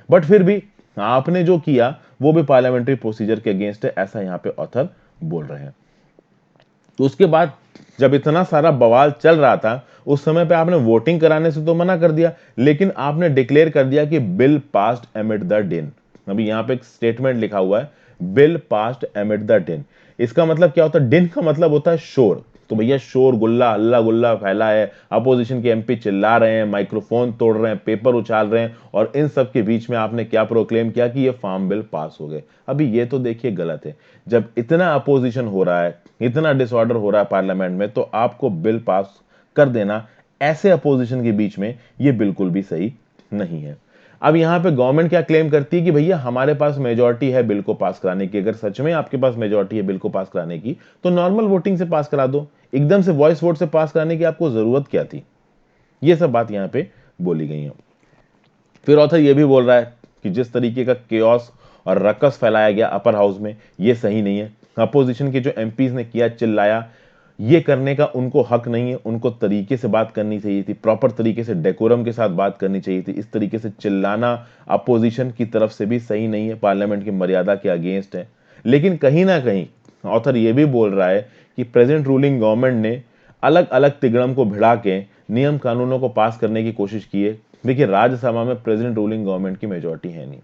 बट फिर भी आपने जो किया वो भी पार्लियामेंट्री प्रोसीजर के अगेंस्ट है, ऐसा यहां पे ऑथर बोल रहे हैं। तो उसके बाद जब इतना सारा बवाल चल रहा था उस समय पे आपने वोटिंग कराने से तो मना कर दिया, लेकिन आपने डिक्लेयर कर दिया कि बिल पास्ड एमिड द दिन। अभी यहां पे एक स्टेटमेंट लिखा हुआ है, बिल पास्ड एमिड द दिन। इसका मतलब क्या होता है? दिन का मतलब होता है शोर। तो भैया शोर गुल्ला हल्ला गुल्ला फैला है, अपोजिशन के एमपी चिल्ला रहे हैं, माइक्रोफोन तोड़ रहे हैं, पेपर उछाल रहे हैं, और इन सब के बीच में आपने क्या प्रोक्लेम किया कि ये फार्म बिल पास हो गए। अभी ये तो देखिए गलत है। जब इतना अपोजिशन हो रहा है, इतना डिसऑर्डर हो रहा है पार्लियामेंट में, तो आपको बिल पास कर देना ऐसे अपोजिशन के बीच में ये बिल्कुल भी सही नहीं है। अब यहां पे गवर्नमेंट क्या क्लेम करती है कि भैया हमारे पास मेजॉरिटी है बिल को पास कराने की। अगर सच में आपके पास मेजॉरिटी है बिल को पास कराने की तो नॉर्मल वोटिंग से पास करा दो, एकदम से वॉइस वोट से पास कराने की आपको जरूरत क्या थी। ये सब बात यहां पे बोली गई है। फिर ऑथर ये भी बोल रहा है कि जिस तरीके का केओस और रकस फैलाया गया अपर हाउस में, ये सही नहीं है। अपोजिशन के जो एमपीज ने किया, चिल्लाया, ये करने का उनको हक नहीं है। उनको तरीके से बात करनी चाहिए थी, प्रॉपर तरीके से डेकोरम के साथ बात करनी चाहिए थी। इस तरीके से चिल्लाना अपोजिशन की तरफ से भी सही नहीं है, पार्लियामेंट की मर्यादा के अगेंस्ट है। लेकिन कहीं ना कहीं ऑथर ये भी बोल रहा है कि प्रेजेंट रूलिंग गवर्नमेंट ने अलग अलग तिगड़म को भिड़ा के नियम कानूनों को पास करने की कोशिश की है। देखिए राज्यसभा में प्रेजेंट रूलिंग गवर्नमेंट की मेजॉरिटी है नहीं,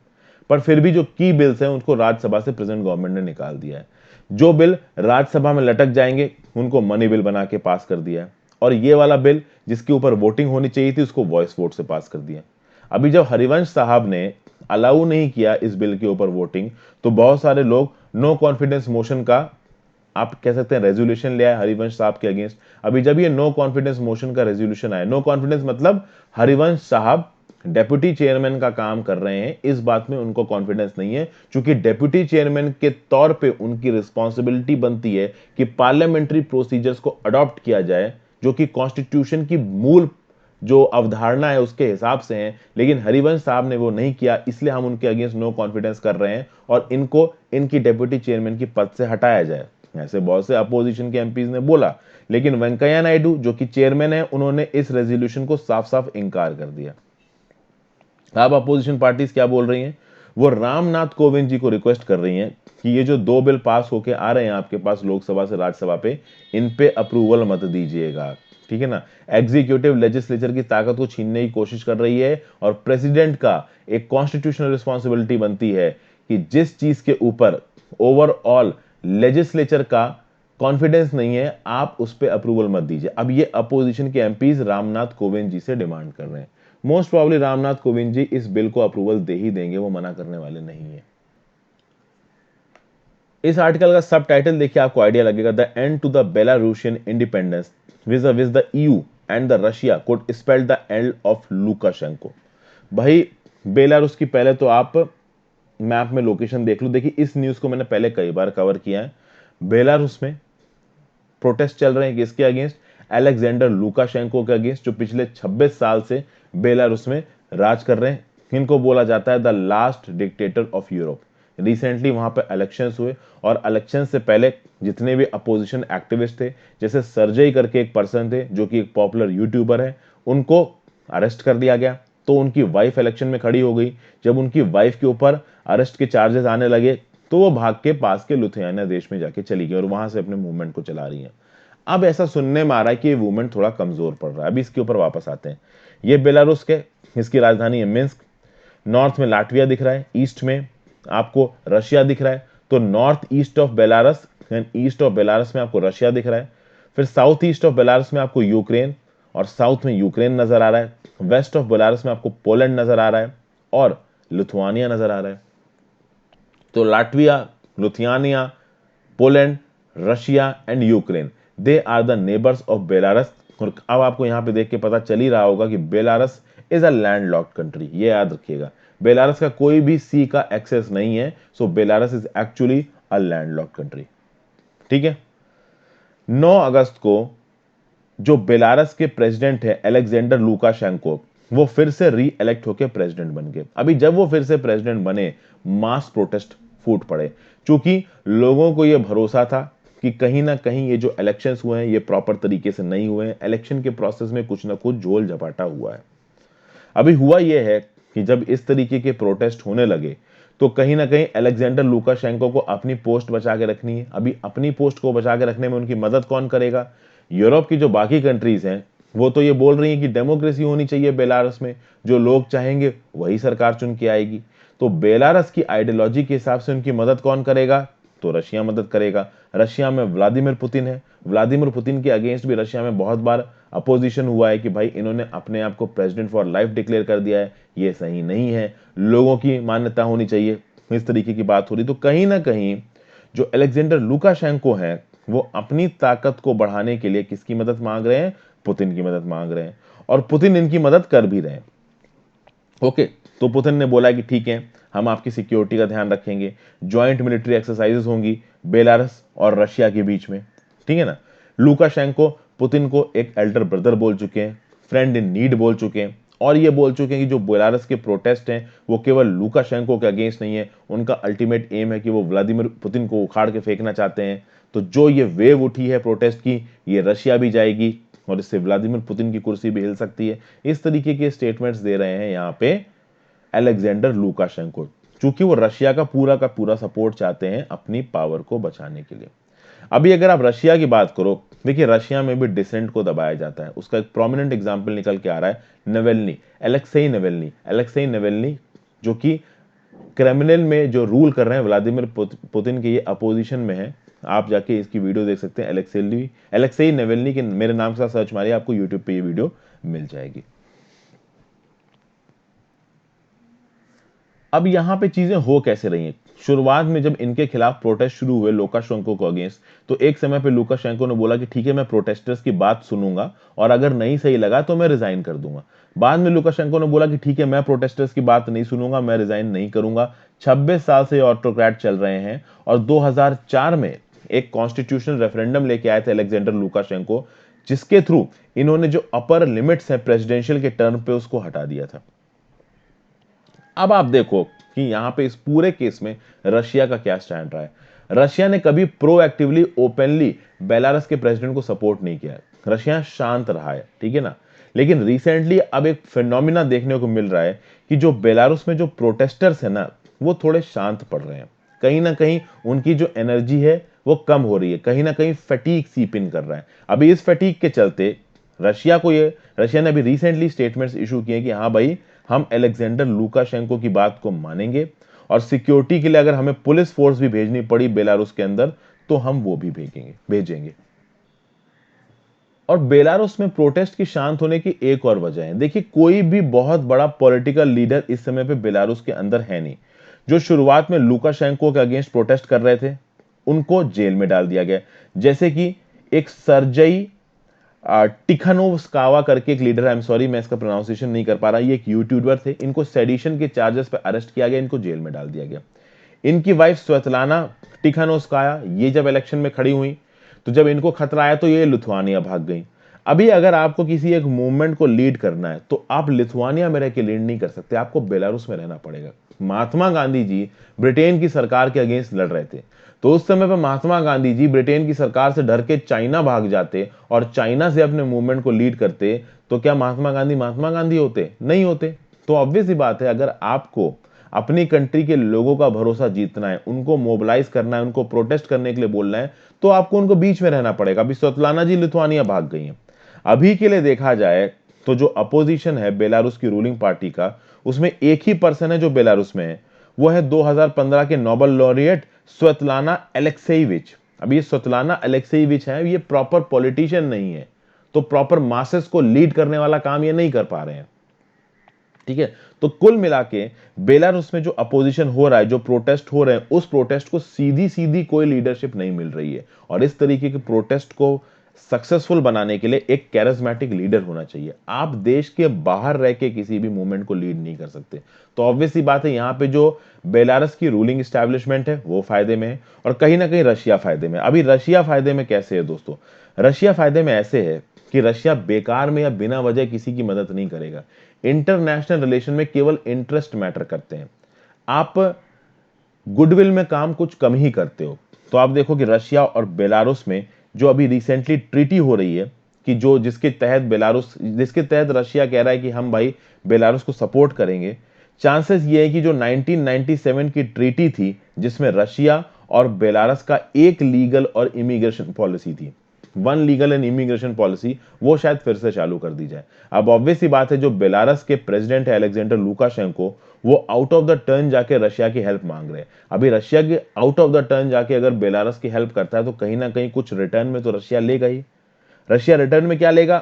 पर फिर भी जो की बिल्स हैं उनको राज्यसभा से प्रेजेंट गवर्नमेंट ने निकाल दिया है। जो बिल राज्यसभा में लटक जाएंगे उनको मनी बिल बना के पास कर दिया है, और ये वाला बिल जिसके ऊपर वोटिंग होनी चाहिए थी उसको वॉइस वोट से पास कर दिया। अभी जब हरिवंश साहब ने अलाउ नहीं किया इस बिल के ऊपर वोटिंग, तो बहुत सारे लोग नो कॉन्फिडेंस मोशन का, आप कह सकते हैं, रेजोल्यूशन ले आए हरिवंश साहब के अगेंस्ट। अभी जब ये नो कॉन्फिडेंस मोशन का रेजोल्यूशन आया, नो कॉन्फिडेंस मतलब हरिवंश साहब डेप्यूटी चेयरमैन का काम कर रहे हैं, इस बात में उनको कॉन्फिडेंस नहीं है, क्योंकि डेप्यूटी चेयरमैन के तौर पे उनकी रिस्पॉन्सिबिलिटी बनती है कि पार्लियामेंट्री प्रोसीजर्स को अडॉप्ट किया जाए, जो कि कॉन्स्टिट्यूशन की मूल जो अवधारणा है उसके हिसाब से है। लेकिन हरिवंश साहब ने वो नहीं किया, इसलिए हम उनके अगेंस्ट नो कॉन्फिडेंस कर रहे हैं और इनको इनकी डेप्यूटी चेयरमैन की पद से हटाया जाए। ऐसे बहुत से अपोजिशन के एमपीज ने बोला, लेकिन वेंकैया नायडू जो कि चेयरमैन है, उन्होंने इस रेजोल्यूशन को साफ साफ इंकार कर दिया। अब अपोजिशन पार्टीज क्या बोल रही हैं? वो रामनाथ कोविंद जी को रिक्वेस्ट कर रही हैं कि ये जो दो बिल पास होके आ रहे हैं आपके पास लोकसभा से राज्यसभा पे, इन पे अप्रूवल मत दीजिएगा, ठीक है ना। एग्जीक्यूटिव लेजिस्लेचर की ताकत को छीनने की कोशिश कर रही है, और प्रेसिडेंट का एक कॉन्स्टिट्यूशनल रिस्पॉन्सिबिलिटी बनती है कि जिस चीज के ऊपर ओवरऑल लेजिस्लेचर का कॉन्फिडेंस नहीं है, आप उस पर अप्रूवल मत दीजिए। अब ये अपोजिशन के एमपीज रामनाथ कोविंद जी से डिमांड कर रहे हैं। मोस्ट प्रॉब्ली रामनाथ कोविंद जी इस बिल को अप्रूवल दे ही देंगे, वो मना करने वाले नहीं है। इस आर्टिकल का सब टाइटल देखिए, आपको आइडिया लगेगा, the end to the Belarusian independence vis the EU and the Russia could spell the end of Lukashenko. भाई बेलारूस की पहले तो आप मैप में लोकेशन देख लो। देखिए इस न्यूज को मैंने पहले कई बार कवर किया है। बेलारूस में प्रोटेस्ट चल रहे हैं किसके अगेंस्ट? अलेक्जेंडर लुकाशेंको के अगेंस्ट, जो पिछले 26 साल से बेलारूस में राज कर रहे हैं। इनको बोला जाता है the last dictator of Europe. Recently वहां पे इलेक्शंस हुए, और इलेक्शन से पहले जितने भी अपोजिशन एक्टिविस्ट थे, जैसे सर्जेई करके एक पर्सन थे जो कि एक पॉपुलर यूट्यूबर है, उनको अरेस्ट कर दिया गया। तो उनकी वाइफ इलेक्शन में खड़ी हो गई। जब उनकी वाइफ के ऊपर अरेस्ट के चार्जेस आने लगे तो वो भाग के पास के लुथियाना देश में जाके चली गई और वहां से अपने मूवमेंट को चला रही है। अब ऐसा सुनने में आ रहा है कि ये मूवमेंट थोड़ा कमजोर पड़ रहा है। अभी इसके ऊपर वापस आते हैं। ये बेलारूस के, इसकी राजधानी है मिन्स्क। नॉर्थ में लाटविया दिख रहा है, ईस्ट में आपको रशिया दिख रहा है। तो north east of Belarus and east of Belarus में आपको रशिया दिख रहा है। फिर साउथ ईस्ट ऑफ बेलारस में आपको यूक्रेन, और साउथ में यूक्रेन नजर आ रहा है। वेस्ट ऑफ बेलारस में आपको पोलैंड नजर आ रहा है और लिथुआनिया नजर आ रहा है। तो Latvia, Lithuania, Poland, Russia and Ukraine, they are the neighbours of Belarus. और अब आपको यहां पे देख के पता चल ही रहा होगा कि Belarus is a landlocked country. ये याद रखिएगा, बेलारस का कोई भी सी का एक्सेस नहीं है। So Belarus is actually a landlocked country. ठीक है। 9 अगस्त को जो बेलारस के प्रेसिडेंट है अलेक्जेंडर लुकाशेंको, वो फिर से री इलेक्ट होकर प्रेसिडेंट बन गए। अभी जब वो फिर से प्रेसिडेंट बने, मास प्रोटेस्ट फूट पड़े, क्योंकि लोगों को ये भरोसा था कि कहीं ना कहीं ये जो इलेक्शंस हुए हैं ये प्रॉपर तरीके से नहीं हुए हैं, इलेक्शन के प्रोसेस में कुछ ना कुछ झोल झपाटा हुआ है। अभी हुआ यह है कि जब इस तरीके के प्रोटेस्ट होने लगे तो कहीं ना कहीं अलेक्जेंडर लुकाशेंको को अपनी पोस्ट बचा के रखनी है। अभी अपनी पोस्ट को बचा के रखने में उनकी मदद कौन करेगा? यूरोप की जो बाकी कंट्रीज हैं वो तो ये बोल रही हैं कि डेमोक्रेसी होनी चाहिए बेलारस में, जो लोग चाहेंगे वही सरकार चुन के आएगी। तो बेलारस की आइडियोलॉजी के हिसाब से उनकी मदद कौन करेगा? तो रशिया मदद करेगा। रशिया में व्लादिमीर पुतिन है। व्लादिमीर पुतिन के अगेंस्ट भी रशिया में बहुत बार अपोजिशन हुआ है कि भाई इन्होंने अपने आप को प्रेसिडेंट फॉर लाइफ डिक्लेयर कर दिया है, ये सही नहीं है, लोगों की मान्यता होनी चाहिए, इस तरीके की बात हो रही। तो कहीं ना कहीं जो अलेक्जेंडर लुकाशेंको हैं वो अपनी ताकत को बढ़ाने के लिए किसकी मदद मांग रहे हैं? पुतिन की मदद मांग रहे हैं, और पुतिन इनकी मदद कर भी रहे हैं। ओके, तो पुतिन ने बोला कि ठीक है, हम आपकी सिक्योरिटी का ध्यान रखेंगे, ज्वाइंट मिलिट्री एक्सरसाइजेस होंगी बेलारस और रशिया के बीच में। ठीक है ना। लुकाशेंको पुतिन को एक एल्डर ब्रदर बोल चुके हैं, फ्रेंड इन नीड बोल चुके हैं, और ये बोल चुके हैं कि जो बेलारस के प्रोटेस्ट हैं वो केवल लुकाशेंको के अगेंस्ट नहीं है, उनका अल्टीमेट एम है कि वो व्लादिमीर पुतिन को उखाड़ के फेंकना चाहते हैं। तो जो ये वेव उठी है प्रोटेस्ट की, ये रशिया भी जाएगी और इससे व्लादिमीर पुतिन की कुर्सी भी हिल सकती है। इस तरीके के स्टेटमेंट्स दे रहे हैं यहाँ पे अलेक्जेंडर लुकाशेंको, चूंकि वो रशिया का पूरा सपोर्ट चाहते हैं अपनी पावर को बचाने के लिए। अभी अगर आप रशिया की बात करो, देखिए रशिया में भी डिसेंट को दबाया जाता है। उसका एक प्रोमिनेंट एग्जांपल निकल के आ रहा है नवेल्नी, अलेक्सेई नवेल्नी। अलेक्सेई नवेल्नी जो कि क्रेमलिन में जो रूल कर रहे हैं व्लादिमीर पुतिन के, ये अपोजिशन में है। आप जाके इसकी वीडियो देख सकते हैं, अलेक्सेई नवेल्नी के मेरे नाम के साथ सर्च मारिए, आपको यूट्यूब पे ये वीडियो मिल जाएगी। अब यहां पे चीजें हो कैसे रही हैं? शुरुआत में जब इनके खिलाफ प्रोटेस्ट शुरू हुए लुकाशेंको को अगेंस्ट, तो एक समय पे लुकाशेंको ने बोला कि ठीक है मैं प्रोटेस्टर्स की बात सुनूंगा और अगर नहीं सही लगा तो मैं रिजाइन कर दूंगा। बाद में लुकाशेंको ने बोला कि ठीक है मैं प्रोटेस्टर्स की बात नहीं सुनूंगा, मैं रिजाइन नहीं करूंगा। 26 साल से ऑटोक्रेट चल रहे हैं और 2004 में एक कॉन्स्टिट्यूशनल रेफरेंडम लेके आए थे अलेक्जेंडर लुकाशेंको, जिसके थ्रू इन्होंने जो अपर लिमिट्स है प्रेसिडेंशियल के टर्म पे उसको हटा दिया था। अब आप देखो कि यहां पे इस पूरे केस में रशिया का क्या स्टैंड रहा है। रशिया ने कभी प्रोएक्टिवली ओपनली बेलारस के प्रेसिडेंट को सपोर्ट नहीं किया है, रशिया शांत रहा है। ठीक है ना। लेकिन रिसेंटली अब एक फिनोमिना देखने को मिल रहा है कि जो बेलारूस में जो प्रोटेस्टर्स है ना वो थोड़े शांत पड़ रहे हैं। कहीं ना कहीं उनकी जो एनर्जी है वो कम हो रही है, कहीं ना कहीं फटीक सीप इन कर रहा है। अभी इस फटीक के चलते रशिया ने अभी रिसेंटली स्टेटमेंट्स इशू किए कि हाँ भाई हम अलेक्जेंडर लुकाशेंको की बात को मानेंगे और सिक्योरिटी के लिए अगर हमें पुलिस फोर्स भी भेजनी पड़ी बेलारूस के अंदर तो हम वो भी भेजेंगे। और बेलारूस में प्रोटेस्ट की शांत होने की एक और वजह है। देखिए कोई भी बहुत बड़ा पॉलिटिकल लीडर इस समय पे बेलारूस के अंदर है नहीं। जो शुरुआत में लुकाशेंको के अगेंस्ट प्रोटेस्ट कर रहे थे उनको जेल में डाल दिया गया, जैसे कि एक सर्जई टिखानोव्स्कावा करके एक लीडर है, आई एम सॉरी मैं इसका प्रोनाउंसिएशन नहीं कर पा रहा, ये एक यूट्यूबर थे, इनको सेडिशन के चार्जेस पे अरेस्ट किया गया, इनको जेल में डाल दिया गया। इनकी वाइफ स्वेतलाना टिखानोव्स्काया, ये जब इलेक्शन में खड़ी हुई तो जब इनको खतरा आया तो ये लिथुआनिया भाग गई। अभी अगर आपको किसी एक मूवमेंट को लीड करना है तो आप लिथुआनिया में रह के लीड नहीं कर सकते, आपको बेलारूस में रहना पड़ेगा। महात्मा गांधी जी ब्रिटेन की सरकार के अगेंस्ट लड़ रहे थे, तो उस समय पर महात्मा गांधी जी ब्रिटेन की सरकार से डर के चाइना भाग जाते और चाइना से अपने मूवमेंट को लीड करते, तो क्या महात्मा गांधी होते? नहीं होते। तो ऑब्वियस ही बात है, अगर आपको अपनी कंट्री के लोगों का भरोसा जीतना है, उनको मोबिलाइज करना है, उनको प्रोटेस्ट करने के लिए बोलना है, तो आपको उनको बीच में रहना पड़ेगा। अभी स्वतलाना जी लिथुआनिया भाग गई हैं। अभी के लिए देखा जाए तो जो अपोजिशन है बेलारूस की रूलिंग पार्टी का, उसमें एक ही पर्सन है जो बेलारूस में है, वो है 2015 के नोबेल लॉरिएट स्वेतलाना एलेक्सेइविच। अब ये स्वतलाना अलेक्सेइविच है, ये प्रॉपर पॉलिटिशियन नहीं है, तो प्रॉपर मासेस को लीड करने वाला काम ये नहीं कर पा रहे हैं। ठीक है, तो कुल मिला के बेलारूस में जो अपोजिशन हो रहा है, जो प्रोटेस्ट हो रहे हैं, उस प्रोटेस्ट को सीधी सीधी कोई लीडरशिप नहीं मिल रही है। और इस तरीके के प्रोटेस्ट को सक्सेसफुल बनाने के लिए एक कैरिज्मेटिक लीडर होना चाहिए। आप देश के बाहर रह के किसी भी मूवमेंट को लीड नहीं कर सकते। तो ऑब्वियस सी बात है, यहाँ पे जो बेलारूस की रूलिंग एस्टैब्लिशमेंट है वो फायदे में है, और कहीं ना कहीं रशिया फायदे में। अभी रशिया फायदे में कैसे है दोस्तों? रशिया फायदे में ऐसे है कि रशिया बेकार में या बिना वजह किसी की मदद नहीं करेगा। इंटरनेशनल रिलेशन में केवल इंटरेस्ट मैटर करते हैं। आप गुडविल में काम कुछ कम ही करते हो। तो आप देखो कि रशिया और बेलारूस में जो अभी रिसेंटली ट्रीटी हो रही है, कि जो जिसके तहत रशिया कह रहा है कि हम भाई बेलारूस को सपोर्ट करेंगे, चांसेस ये है कि जो 1997 की ट्रीटी थी, जिसमें रशिया और बेलारूस का एक लीगल और इमिग्रेशन पॉलिसी थी, one legal and immigration policy, वो शायद फिर से चालू कर दी जाए। अब ऑब्वियस सी बात है, जो बेलारूस के प्रेसिडेंट है अलेक्जेंडर लुकाशेंको, वो आउट ऑफ द टर्न जाके रशिया की हेल्प मांग रहे हैं। अभी रशिया के आउट ऑफ द टर्न जाके अगर बेलारूस की हेल्प करता है, तो कहीं ना कहीं कुछ रिटर्न में तो रशिया लेगा ही। रशिया रिटर्न में क्या लेगा?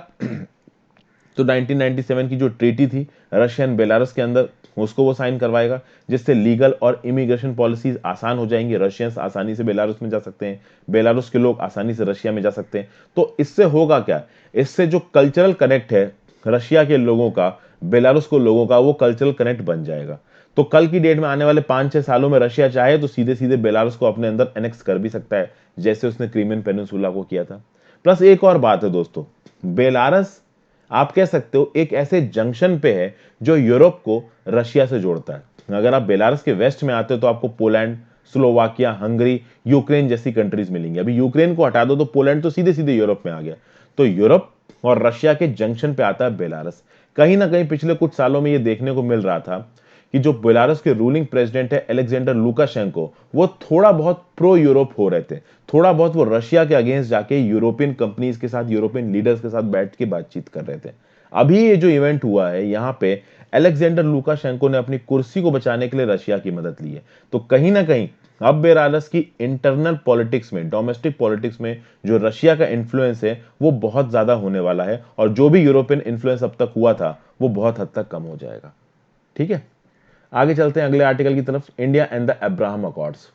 तो 1997 की जो ट्रीटी थी रशियन बेलारूस के अंदर, उसको वो साइन करवाएगा, जिससे लीगल और इमिग्रेशन पॉलिसीज आसान हो जाएंगी। रशियंस आसानी से बेलारूस में जा सकते हैं, बेलारूस के लोग आसानी से रशिया में जा सकते हैं। तो इससे होगा क्या? इससे जो कल्चरल कनेक्ट है रशिया के लोगों का बेलारूस को लोगों का, वो कल्चरल कनेक्ट बन जाएगा। तो कल की डेट में आने वाले 5-6 सालों में रशिया चाहे तो सीधे सीधे बेलारूस को अपने अंदर एनेक्स कर भी सकता है, जैसे उसने क्रीमियन पेनिनसुला को किया था। प्लस एक और बात है दोस्तों, बेलारूस आप कह सकते हो एक ऐसे जंक्शन पे है जो यूरोप को रशिया से जोड़ता है। अगर आप बेलारूस के वेस्ट में आते हो तो आपको पोलैंड, स्लोवाकिया, हंगरी, यूक्रेन जैसी कंट्रीज मिलेंगी। अभी यूक्रेन को हटा दो तो पोलैंड तो सीधे सीधे यूरोप में आ गया। तो यूरोप और रशिया के जंक्शन पे आता है बेलारूस। कहीं ना कहीं पिछले कुछ सालों में यह देखने को मिल रहा था कि जो बेलारूस के रूलिंग प्रेसिडेंट है अलेक्जेंडर लुकाशेंको, वो थोड़ा बहुत प्रो यूरोप हो रहे थे। थोड़ा बहुत वो रशिया के अगेंस्ट जाके यूरोपियन कंपनीज के साथ, यूरोपियन लीडर्स के साथ बैठ के बातचीत कर रहे थे। अभी ये जो इवेंट हुआ है, यहाँ पे अलेक्जेंडर लुकाशेंको ने अपनी कुर्सी को बचाने के लिए रशिया की मदद ली है। तो कहीं ना कहीं अब बेलारूस की इंटरनल पॉलिटिक्स में, डोमेस्टिक पॉलिटिक्स में जो रशिया का इन्फ्लुएंस है वो बहुत ज्यादा होने वाला है, और जो भी यूरोपियन इन्फ्लुएंस अब तक हुआ था वो बहुत हद तक कम हो जाएगा। ठीक है, आगे चलते हैं अगले आर्टिकल की तरफ। India and the Abraham accords.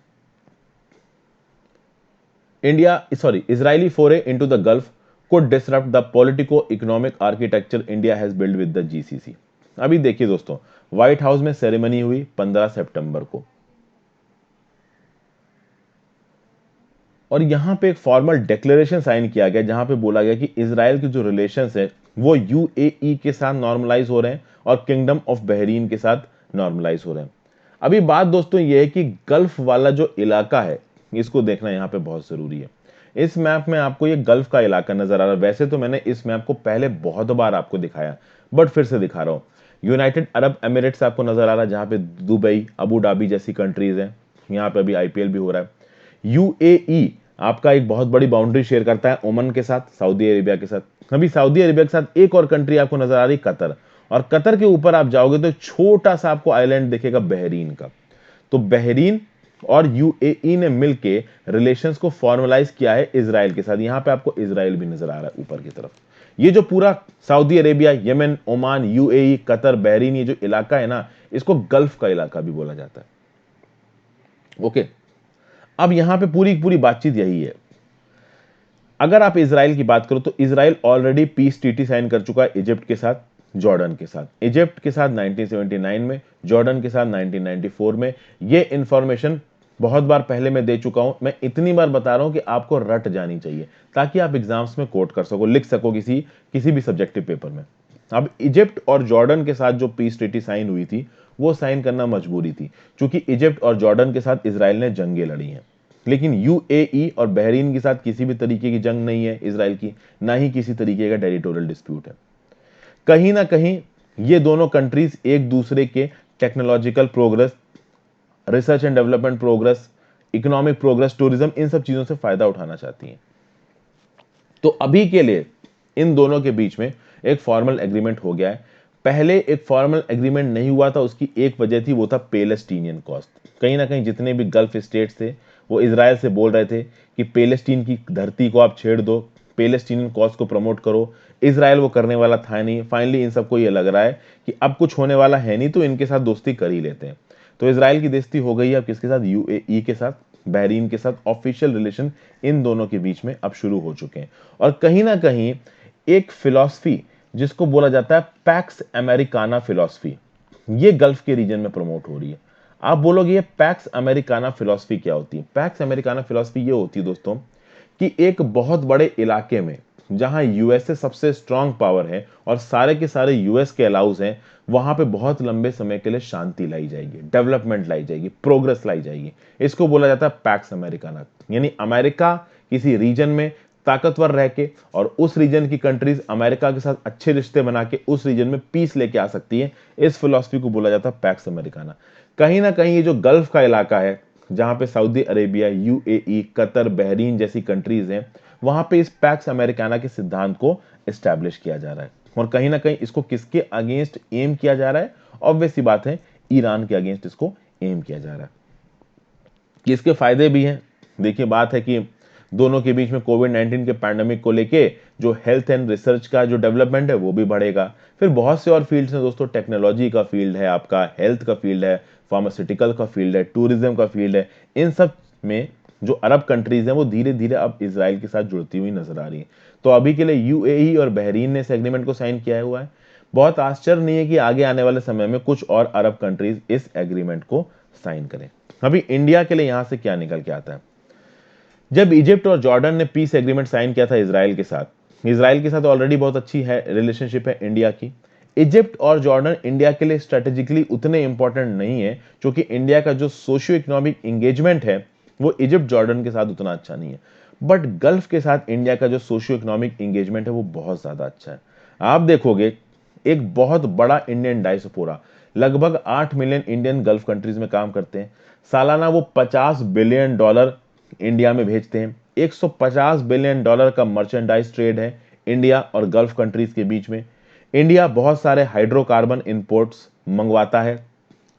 Israeli foray into the Gulf could disrupt the politico-economic architecture India has built with the GCC। अभी देखिए दोस्तों, व्हाइट हाउस में सेरेमनी हुई 15 सितंबर को, और यहां पे एक फॉर्मल डिक्लेरेशन साइन किया गया, जहां पे बोला गया कि इजराइल के जो रिलेशंस है वो यूएई के साथ नॉर्मलाइज हो रहे हैं और किंगडम ऑफ बहरीन के साथ नॉर्मलाइज हो रहे हैं। अभी बात दोस्तों ये है कि गल्फ वाला जो इलाका है, इसको देखना यहाँ पे बहुत जरूरी है। इस मैप में आपको ये गल्फ का इलाका नजर आ रहा है। वैसे तो मैंने इस मैप को पहले बहुत बार आपको दिखाया, बट फिर से दिखा रहा हूँ। यूनाइटेड अरब एमिरेट्स आपको नजर आ रहा है, जहां पे दुबई, अबू धाबी जैसी कंट्रीज हैं। यहाँ पे अभी आईपीएल भी हो रहा है। यूएई आपका एक बहुत बड़ी बाउंड्री शेयर करता है ओमान के साथ, सऊदी अरेबिया के साथ। अभी सऊदी अरेबिया के साथ एक और कंट्री आपको नजर आ रही, कतर। और कतर के ऊपर आप जाओगे तो छोटा सा आपको आइलैंड दिखेगा बहरीन का। तो बहरीन और यूएई ने मिलके रिलेशंस को फॉर्मलाइज किया है इजराइल के साथ। यहां पे आपको इजराइल भी नजर आ रहा है ऊपर की तरफ। ये जो पूरा Saudi Arabia, Yemen, Oman, UAE, Qatar, Bahrain, ये जो इलाका है ना, इसको गल्फ का इलाका भी बोला जाता है। ओके, अब यहां पे पूरी पूरी बातचीत यही है। अगर आप इजराइल की बात करो तो Israel already peace treaty sign कर चुका है इजिप्ट के साथ, जॉर्डन के साथ। इजिप्ट के साथ 1979 में, जॉर्डन के साथ 1994 में। ये इंफॉर्मेशन बहुत बार पहले मैं दे चुका हूं, मैं इतनी बार बता रहा हूं कि आपको रट जानी चाहिए, ताकि आप एग्जाम्स में कोट कर सको, लिख सको किसी भी सब्जेक्टिव पेपर में। अब इजिप्ट और जॉर्डन के साथ जो पीस ट्रीटी साइन हुई थी, वो साइन करना मजबूरी थी, क्योंकि इजिप्ट और जॉर्डन के साथ इजराइल ने जंगें लड़ी हैं। लेकिन यूएई और बहरीन के साथ किसी भी तरीके की जंग नहीं है इजराइल की, ना ही किसी तरीके का टेरिटोरियल डिस्प्यूट है। कहीं ना कहीं ये दोनों कंट्रीज एक दूसरे के technological progress, research and development progress, economic progress, tourism, इन सब चीजों से फायदा उठाना चाहती हैं। तो अभी के लिए इन दोनों के बीच में एक फॉर्मल एग्रीमेंट हो गया है। पहले एक फॉर्मल एग्रीमेंट नहीं हुआ था, उसकी एक वजह थी, वो था पैलेस्टीनियन कॉस्ट। कहीं ना कहीं जितने भी गल्फ स्टेट्स थे वो इजराइल से बोल रहे थे कि पैलेस्टीन की धरती को आप छेड़ दो, पैलेस्टीनियन कॉज को प्रमोट करो। इजराइल वो करने वाला था नहीं। फाइनली इन सबको ये लग रहा है कि अब कुछ होने वाला है नहीं, तो इनके साथ दोस्ती कर ही लेते हैं। तो इजराइल की दोस्ती हो गई है अब किसके साथ? यूएई के साथ, बहरीन के साथ। ऑफिशियल रिलेशन इन दोनों के बीच में अब शुरू हो चुके हैं। और कहीं ना कहीं एक फिलॉसफी जिसको बोला जाता है पैक्स अमेरिकाना फिलॉसफी, ये गल्फ के रीजन में प्रमोट हो रही है। आप बोलोगे ये पैक्स अमेरिकाना फिलॉसफी क्या होती है? पैक्स अमेरिकाना फिलॉसफी ये होती है दोस्तों कि एक बहुत बड़े इलाके में जहां यूएसए सबसे स्ट्रांग पावर है और सारे के सारे यूएस के अलाउज हैं, वहां पे बहुत लंबे समय के लिए शांति लाई जाएगी, डेवलपमेंट लाई जाएगी, प्रोग्रेस लाई जाएगी। इसको बोला जाता है पैक्स अमेरिकाना। यानी अमेरिका किसी रीजन में ताकतवर रह के और उस रीजन की कंट्रीज अमेरिका के साथ अच्छे रिश्ते बना के उस रीजन में पीस लेके आ सकती है। इस फिलॉसफी को बोला जाता है पैक्स अमेरिकाना। कहीं ना कहीं ये जो गल्फ का इलाका है, जहां पे Saudi Arabia, UAE, Qatar, Bahrain जैसी कंट्रीज हैं, वहां पे इस पैक्स अमेरिकाना के सिद्धांत को एस्टैब्लिश किया जा रहा है। और कहीं ना कहीं इसको किसके अगेंस्ट एम किया जा रहा है? ऑब्वियस सी बात है, ईरान के अगेंस्ट इसको एम किया जा रहा है। कि इसके फायदे भी हैं। देखिए, बात है कि दोनों के बीच में कोविड-19 के पैंडेमिक को लेके जो हेल्थ एंड रिसर्च का जो डेवलपमेंट है वो भी बढ़ेगा। फिर बहुत से और फील्ड्स हैं दोस्तों, टेक्नोलॉजी का फील्ड है, आपका हेल्थ का फील्ड है, फार्मास्यूटिकल का फील्ड है, टूरिज्म का फील्ड है। इन सब में जो अरब कंट्रीज हैं वो धीरे धीरे अब इसराइल के साथ जुड़ती हुई नजर आ रही है। तो अभी के लिए यूएई और बहरीन ने इस एग्रीमेंट को साइन किया हुआ है। बहुत आश्चर्य नहीं है कि आगे आने वाले समय में कुछ और अरब कंट्रीज इस एग्रीमेंट को साइन करें। अभी इंडिया के लिए यहां से क्या निकल के आता है? जब इजिप्ट और जॉर्डन ने पीस एग्रीमेंट साइन किया था इसराइल के साथ ऑलरेडी बहुत अच्छी है रिलेशनशिप है इंडिया की। इजिप्ट और जॉर्डन इंडिया के लिए स्ट्रेटेजिकली उतने इंपॉर्टेंट नहीं है, क्योंकि इंडिया का जो सोशियो इकोनॉमिक एंगेजमेंट है वो इजिप्ट जॉर्डन के साथ उतना अच्छा नहीं है। बट गल्फ के साथ इंडिया का जो सोशियो इकोनॉमिक एंगेजमेंट है वो बहुत ज्यादा अच्छा है। आप देखोगे एक बहुत बड़ा इंडियन डायस्पोरा, लगभग 8 मिलियन इंडियन गल्फ कंट्रीज में काम करते हैं। सालाना वो $50 बिलियन इंडिया में भेजते हैं। $150 बिलियन का मर्चेंडाइज ट्रेड है इंडिया और गल्फ कंट्रीज के बीच में। इंडिया बहुत सारे हाइड्रोकार्बन इंपोर्ट्स मंगवाता है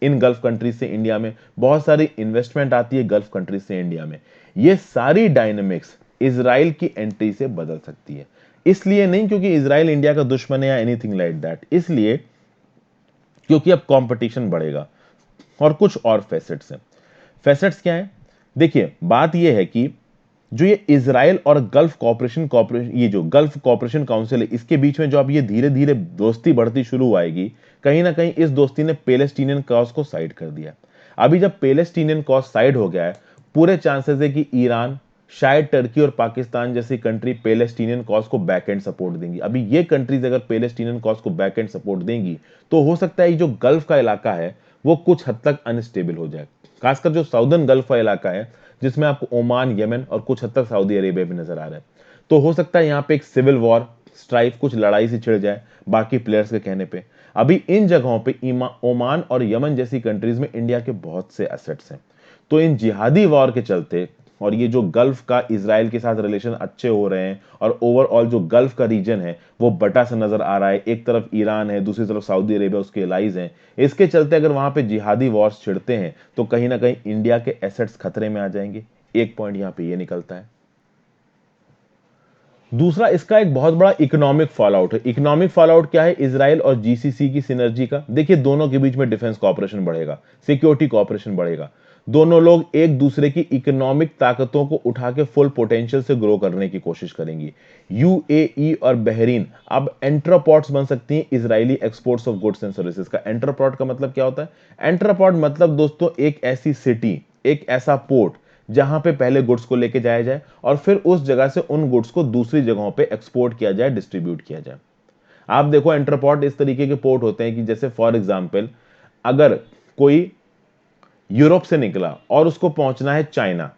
इन गल्फ कंट्रीज से इंडिया में। बहुत सारी इन्वेस्टमेंट आती है गल्फ कंट्रीज से इंडिया में। ये सारी डायनेमिक्स इसराइल की एंट्री से बदल सकती है। इसलिए नहीं क्योंकि इसराइल इंडिया का दुश्मन है या एनीथिंग लाइक दैट, इसलिए क्योंकि अब कंपटीशन बढ़ेगा। और कुछ और फैसेट्स हैं। फैसेट्स क्या है? देखिए, बात यह है कि जो ये इजराइल और गल्फ कॉपरेशन ये जो गल्फ कॉपरेशन काउंसिल है, इसके बीच में जो अब ये धीरे धीरे दोस्ती बढ़ती शुरू आएगी, कहीं ना कहीं इस दोस्ती ने पैलेस्टीनियन कॉज को साइड कर दिया। अभी जब पैलेस्टीनियन कॉज साइड हो गया है, पूरे चांसेस है कि ईरान, शायद टर्की और पाकिस्तान जैसी कंट्री पैलेस्टीनियन कॉज को बैक एंड सपोर्ट देंगी। अभी ये कंट्रीज अगर पैलेस्टीनियन कॉज को बैक एंड सपोर्ट देंगी तो हो सकता है जो गल्फ का इलाका है वो कुछ हद तक अनस्टेबल हो जाए। खासकर जो साउदर्न गल्फ का इलाका है, जिसमें आपको ओमान, यमन और कुछ हद तक सऊदी अरेबिया भी नजर आ रहा है, तो हो सकता है यहां पे एक सिविल वॉर, स्ट्राइफ, कुछ लड़ाई सी छिड़ जाए बाकी प्लेयर्स के कहने पे। अभी इन जगहों पे ओमान और यमन जैसी कंट्रीज में इंडिया के बहुत से एसेट्स हैं। तो इन जिहादी वॉर के चलते और ये जो गल्फ का इजराइल के साथ रिलेशन अच्छे हो रहे हैं और ओवरऑल जो गल्फ का रीजन है वो बटा सा नजर आ रहा है। एक तरफ ईरान है, दूसरी तरफ सऊदी अरेबिया उसके एलाइज हैं। इसके चलते अगर वहां पे जिहादी वॉर्स छिड़ते हैं तो कहीं ना कहीं इंडिया के एसेट्स खतरे में आ जाएंगे। एक पॉइंट यहां पे ये निकलता है। दूसरा, इसका एक बहुत बड़ा इकोनॉमिक फॉलआउट है। इकोनॉमिक फॉलआउट क्या है? इजराइल और जीसीसी की सिनर्जी का। देखिए, दोनों के बीच में डिफेंस कॉपरेशन बढ़ेगा, सिक्योरिटी कॉपरेशन बढ़ेगा। दोनों लोग एक दूसरे की इकोनॉमिक ताकतों को उठा के फुल पोटेंशियल से ग्रो करने की कोशिश करेंगी। यूएई और बहरीन अब एंट्रोपॉड्स बन सकती हैं Israeli exports of goods and services का। एंट्रोपॉड का मतलब क्या होता है? एंट्रोपॉड मतलब दोस्तों एक ऐसी सिटी, एक ऐसा पोर्ट जहां पे पहले गुड्स को लेके जाया जाए और फिर उस जगह से उन गुड्स को दूसरी जगहों पे एक्सपोर्ट किया जाए, डिस्ट्रीब्यूट किया जाए। आप देखो, एंट्रोपोर्ट इस तरीके के पोर्ट होते हैं कि जैसे फॉर एग्जांपल अगर कोई यूरोप से निकला और उसको पहुंचना है चाइना,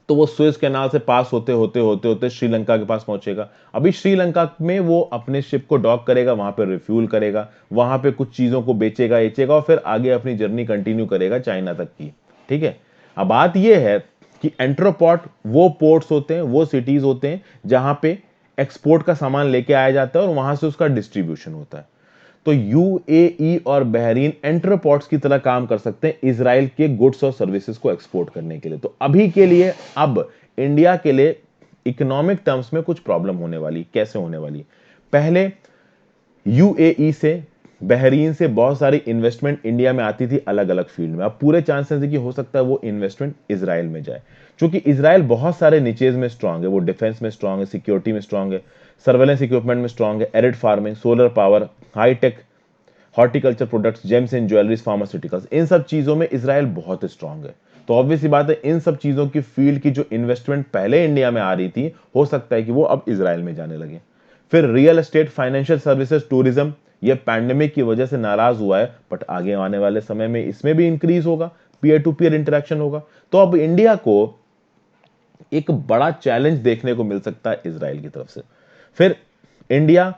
तो वो सुएज कैनाल से पास होते होते होते होते श्रीलंका के पास पहुंचेगा। अभी श्रीलंका में वो अपने शिप को डॉक करेगा, वहां पे रिफ्यूल करेगा, वहां पे कुछ चीजों को बेचेगा और फिर आगे अपनी जर्नी कंटिन्यू करेगा चाइना तक की। ठीक है। अब बात यह है कि एंट्रोपोर्ट वो पोर्ट्स होते हैं, वो सिटीज होते हैं जहां पे एक्सपोर्ट का सामान लेके आया जाता है और वहां से उसका डिस्ट्रीब्यूशन होता है। तो यूएई और बहरीन एंटरपोर्ट्स की तरह काम कर सकते हैं इजराइल के गुड्स और सर्विसेज को एक्सपोर्ट करने के लिए। तो अभी के लिए अब इंडिया के लिए इकोनॉमिक टर्म्स में कुछ प्रॉब्लम होने वाली। कैसे होने वाली? पहले यूएई से, बहरीन से बहुत सारी इन्वेस्टमेंट इंडिया में आती थी अलग अलग फील्ड में। अब पूरे चांसेस है कि हो सकता है वो इन्वेस्टमेंट इजराइल में जाए, क्योंकि इजराइल बहुत सारे निचेज में स्ट्रांग है। वो डिफेंस में स्ट्रांग है, सिक्योरिटी में स्ट्रांग है, सर्वेलेंस इक्विपमेंट में स्ट्रांग है, arid farming, solar power, hi-tech horticulture products, gems and jewelleries, pharmaceuticals, इन सब चीजों में इजराइल बहुत स्ट्रांग है। तो ऑब्वियस सी बात है, इन सब चीजों की फील्ड की जो इन्वेस्टमेंट पहले इंडिया में आ रही थी, हो सकता है कि वो अब इजराइल में जाने लगे। फिर real estate, financial services, tourism, ये पैंडेमिक की वजह से नाराज हुआ है, बट आगे आने वाले समय में इसमें भी इंक्रीज होगा, पीयर टू पीयर इंटरेक्शन होगा। तो अब इंडिया को एक बड़ा चैलेंज देखने को मिल सकता है इजराइल की तरफ से। फिर इंडिया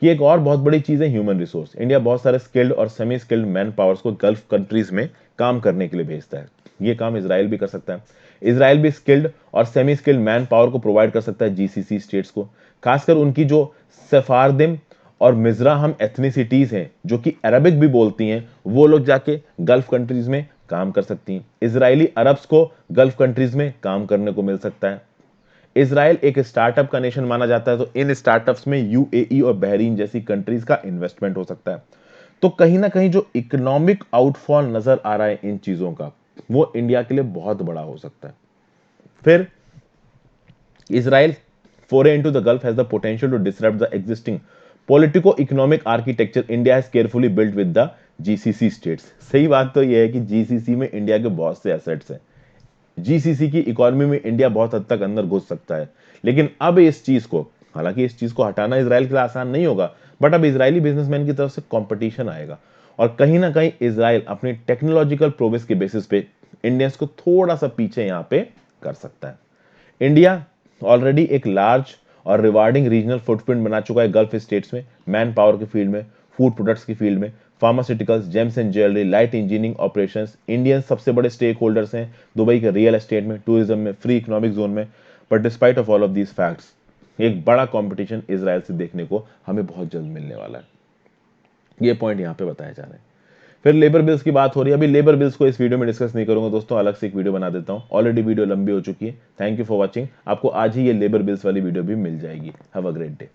की एक और बहुत बड़ी चीज है ह्यूमन रिसोर्स। इंडिया बहुत सारे स्किल्ड और सेमी स्किल्ड मैन पावर्स को गल्फ कंट्रीज में काम करने के लिए भेजता है। ये काम इजराइल भी कर सकता है। इजराइल भी स्किल्ड और सेमी स्किल्ड मैन पावर को प्रोवाइड कर सकता है जीसीसी स्टेट्स को, खासकर उनकी जो सफारदिम और मिजराहम एथनिसिटीज हैं जो कि अरबिक भी बोलती हैं, वो लोग जाके गल्फ कंट्रीज में काम कर सकती हैं। इजरायली अरब्स को गल्फ कंट्रीज में काम करने को मिल सकता है। इजराइल एक स्टार्टअप का नेशन माना जाता है, तो इन स्टार्टअप्स में यूएई और बहरीन जैसी कंट्रीज का इन्वेस्टमेंट हो सकता है। तो कहीं ना कहीं जो इकोनॉमिक आउटफॉल नजर आ रहा है इन चीजों का, वो इंडिया के लिए बहुत बड़ा हो सकता है। फिर Israel foray into the Gulf has the potential to disrupt the existing politico-economic architecture India has carefully built with the GCC states। सही बात तो यह है कि जीसीसी में इंडिया के बहुत से एसेट्स हैं। जीसीसी की इकोनॉमी में इंडिया बहुत हद तक अंदर घुस सकता है, लेकिन अब इस चीज को, हालांकि इस चीज को हटाना इजराइल के लिए आसान नहीं होगा, बट अब इजरायली बिजनेसमैन की तरफ से कंपटीशन आएगा और कहीं ना कहीं इजराइल अपनी टेक्नोलॉजिकल प्रोग्रेस के बेसिस पे इंडियंस को थोड़ा सा पीछे यहां पे कर सकता है। इंडिया ऑलरेडी एक लार्ज और रिवार्डिंग रीजनल फुटप्रिंट बना चुका है गल्फ स्टेट्स में, मैन पावर की फील्ड में, फूड प्रोडक्ट्स की फील्ड में, pharmaceuticals, James and jewellery, light engineering operations. Indian सबसे बड़े स्टेक होल्डर्स हैं दुबई के रियल एस्टेट में, टूरिज्म में, फ्री इकोनॉमिक जोन में। But despite of all of these facts, एक बड़ा कंपटीशन इजराइल से देखने को हमें बहुत जल्द मिलने वाला है। ये पॉइंट यहाँ पे बताए जा रहे हैं। फिर लेबर बिल्स की बात हो रही है। अभी लेबर बिल्स को इस वीडियो में डिस्कस नहीं करूंगा दोस्तों, अलग से एक वीडियो बना देता हूं, ऑलरेडी वीडियो लंबी हो चुकी है। Thank you for watching. आपको आज ही ये लेबर बिल्स वाली वीडियो भी मिल जाएगी। Have a great day.